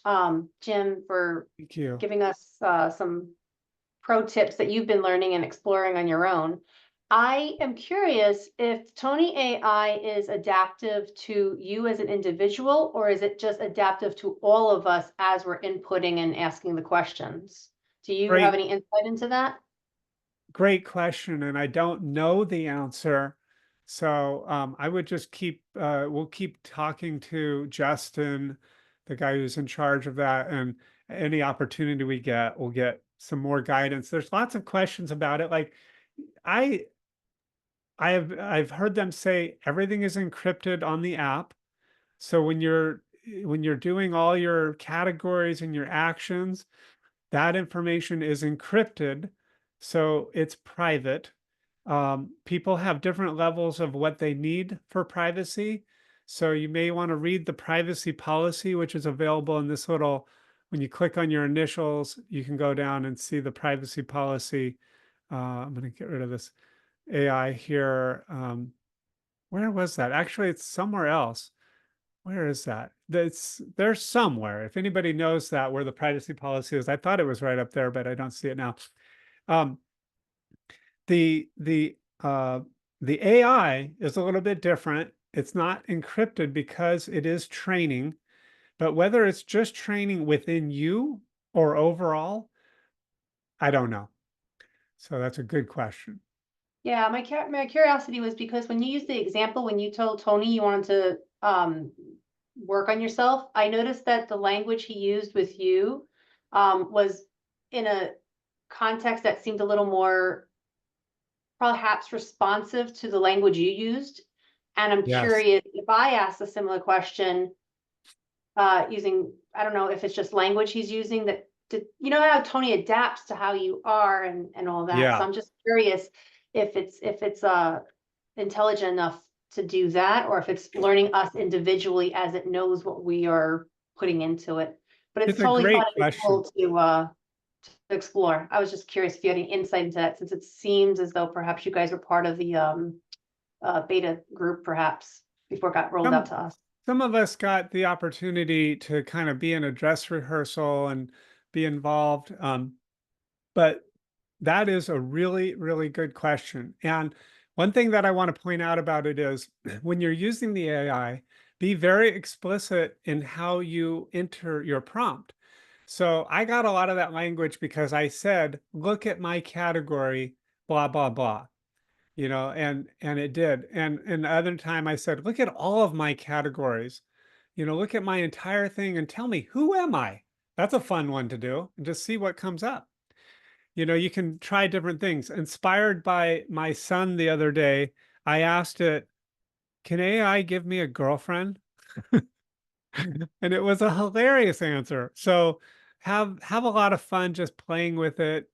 Jim, for Thank you. giving us some pro tips that you've been learning and exploring on your own. I am curious if Tony AI is adaptive to you as an individual, or is it just adaptive to all of us as we're inputting and asking the questions? Do you have Great, any insight into that? great question. And I don't know the answer. So I would just we'll keep talking to Justin, the guy who's in charge of that, and any opportunity we get, we'll get some more guidance. There's lots of questions about it. Like I I've heard them say everything is encrypted on the app. So when you're doing all your categories and your actions, that information is encrypted, so it's private. People have different levels of what they need for privacy. So you may want to read the privacy policy, which is available in this little, when you click on your initials, you can go down and see the privacy policy. I'm going to get rid of this AI here. Where was that? Actually, it's somewhere else. Where is that? There's somewhere. If anybody knows that where the privacy policy is, I thought it was right up there, but I don't see it now. Um, the the uh, the AI is a little bit different. It's not encrypted because it is training, but whether it's just training within you or overall, I don't know. So that's a good question. Yeah, my curiosity was because when you used the example, when you told Tony you wanted to work on yourself, I noticed that the language he used with you was in a context that seemed a little more perhaps responsive to the language you used. And I'm Yes. curious if I asked a similar question using, I don't know if it's just language he's using that, you know how Tony adapts to how you are and all that. So Yeah. I'm just curious if it's intelligent enough to do that, or if it's learning us individually as it knows what we are putting into it. But it's It's a totally fun great and question. cool to explore. I was just curious if you had any insight into that, since it seems as though perhaps you guys were part of the beta group, perhaps before it got rolled out Some to us. some of us got the opportunity to kind of be in a dress rehearsal and be involved. But that is a really, really good question. And one thing that I want to point out about it is when you're using the AI, be very explicit in how you enter your prompt. So I got a lot of that language because I said, look at my category, blah, blah, blah, and it did. And the other time I said, look at all of my categories, look at my entire thing and tell me, who am I? That's a fun one to do and just see what comes up. You can try different things. Inspired by my son the other day, I asked it, can AI give me a girlfriend? And it was a hilarious answer. So have a lot of fun just playing with it,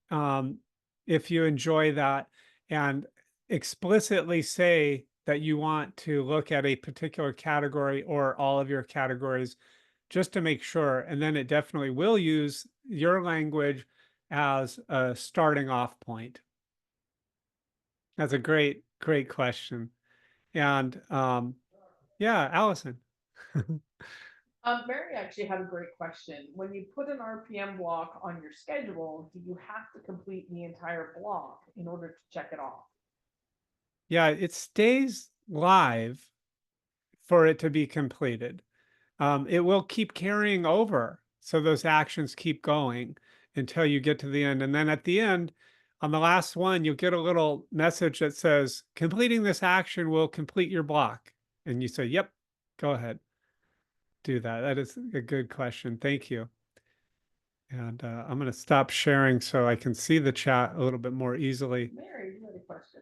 if you enjoy that, and explicitly say that you want to look at a particular category or all of your categories just to make sure. And then it definitely will use your language as a starting off point. That's a great, great question. And yeah, Allison. Mary actually had a great question. When you put an RPM block on your schedule, do you have to complete the entire block in order to check it off? Yeah, it stays live for it to be completed. It will keep carrying over. So those actions keep going until you get to the end. And then at the end, on the last one, you'll get a little message that says, completing this action will complete your block. And you say, yep, go ahead, do that. That is a good question. Thank you. And I'm going to stop sharing so I can see the chat a little bit more easily. Mary, you had a question.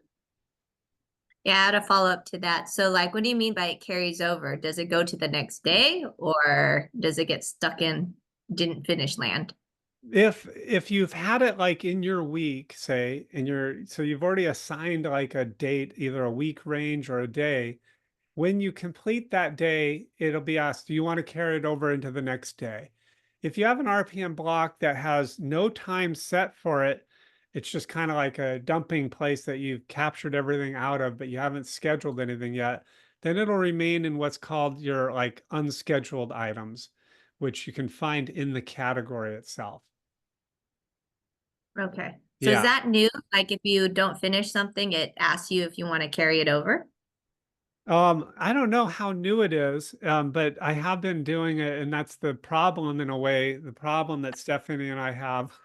Yeah, to follow up to that. So like, what do you mean by it carries over? Does it go to the next day or does it get stuck in didn't finish land? If you've had it like in your week, say, so you've already assigned like a date, either a week range or a day, when you complete that day, it'll be asked, do you want to carry it over into the next day? If you have an RPM block that has no time set for it, it's just kind of like a dumping place that you've captured everything out of, but you haven't scheduled anything yet, then it'll remain in what's called your like unscheduled items, which you can find in the category itself. Okay. So is Yeah. that new? Like if you don't finish something, it asks you if you want to carry it over? I don't know how new it is, but I have been doing it, and that's the problem in a way. The problem that Stephanie and I have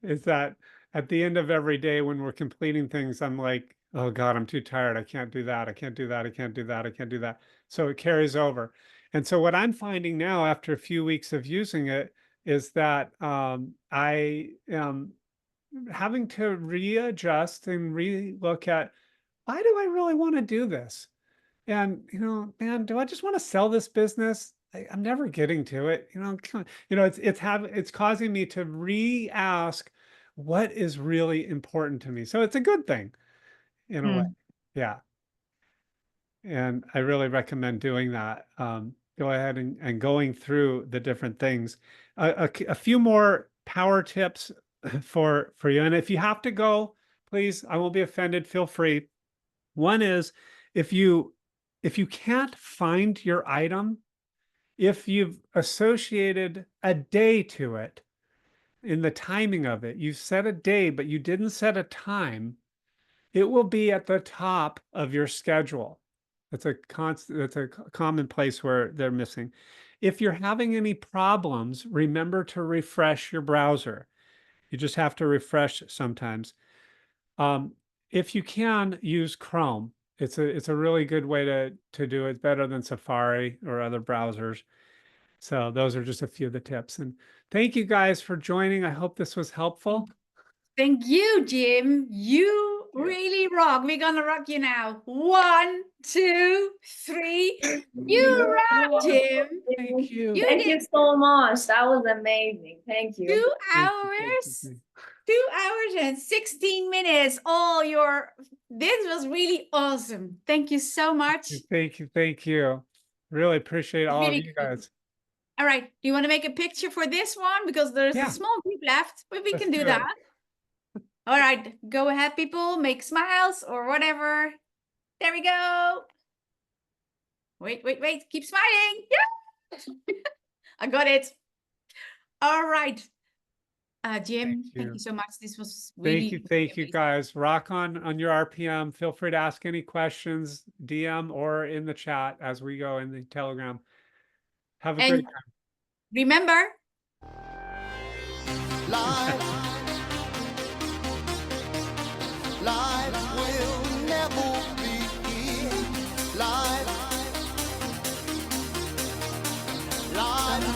is that at the end of every day when we're completing things, I'm like, oh God, I'm too tired. I can't do that. I can't do that. I can't do that. I can't do that. So it carries over. And so what I'm finding now after a few weeks of using it is that I am having to readjust and relook at, why do I really want to do this? And, man, do I just want to sell this business? I'm never getting to it. It's causing me to re-ask what is really important to me. So it's a good thing in a way. Hmm. Yeah. And I really recommend doing that. Go ahead and going through the different things. A few more power tips for you. And if you have to go, please, I won't be offended. Feel free. One is if you can't find your item, if you've associated a day to it in the timing of it, you set a day, but you didn't set a time, it will be at the top of your schedule. That's a common place where they're missing. If you're having any problems, remember to refresh your browser. You just have to refresh sometimes. If you can, use Chrome. It's a really good way to do it. It's better than Safari or other browsers. So those are just a few of the tips. And thank you guys for joining. I hope this was helpful. Thank you, Jim. You really rock. We're gonna rock you now. 1, 2, 3. You rock, Jim. Thank you. Thank you so much. That was amazing. Thank you. 2 Thank hours. you. 2 hours and 16 minutes. This was really awesome. Thank you so much. Thank you. Thank you. Really appreciate all Really of you cool. guys. All right. Do you want to make a picture for this one? Because there's Yeah. a small group left, but we Let's can do do it. that. All right. Go ahead, people. Make smiles or whatever. There we go. Wait. Keep smiling. Yeah. I got it. All right. Jim, thank you so much. This was really Thank you amazing. guys. Rock on your RPM. Feel free to ask any questions, DM or in the chat as we go in the Telegram. Have a great And time. remember, Life will never begin. Life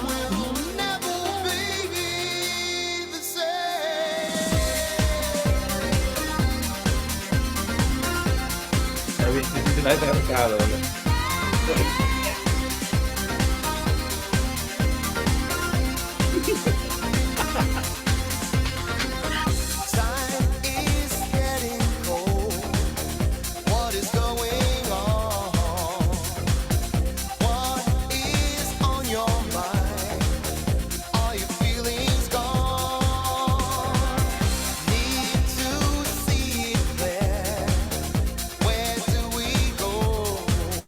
will never be the same. Tapi di sini ada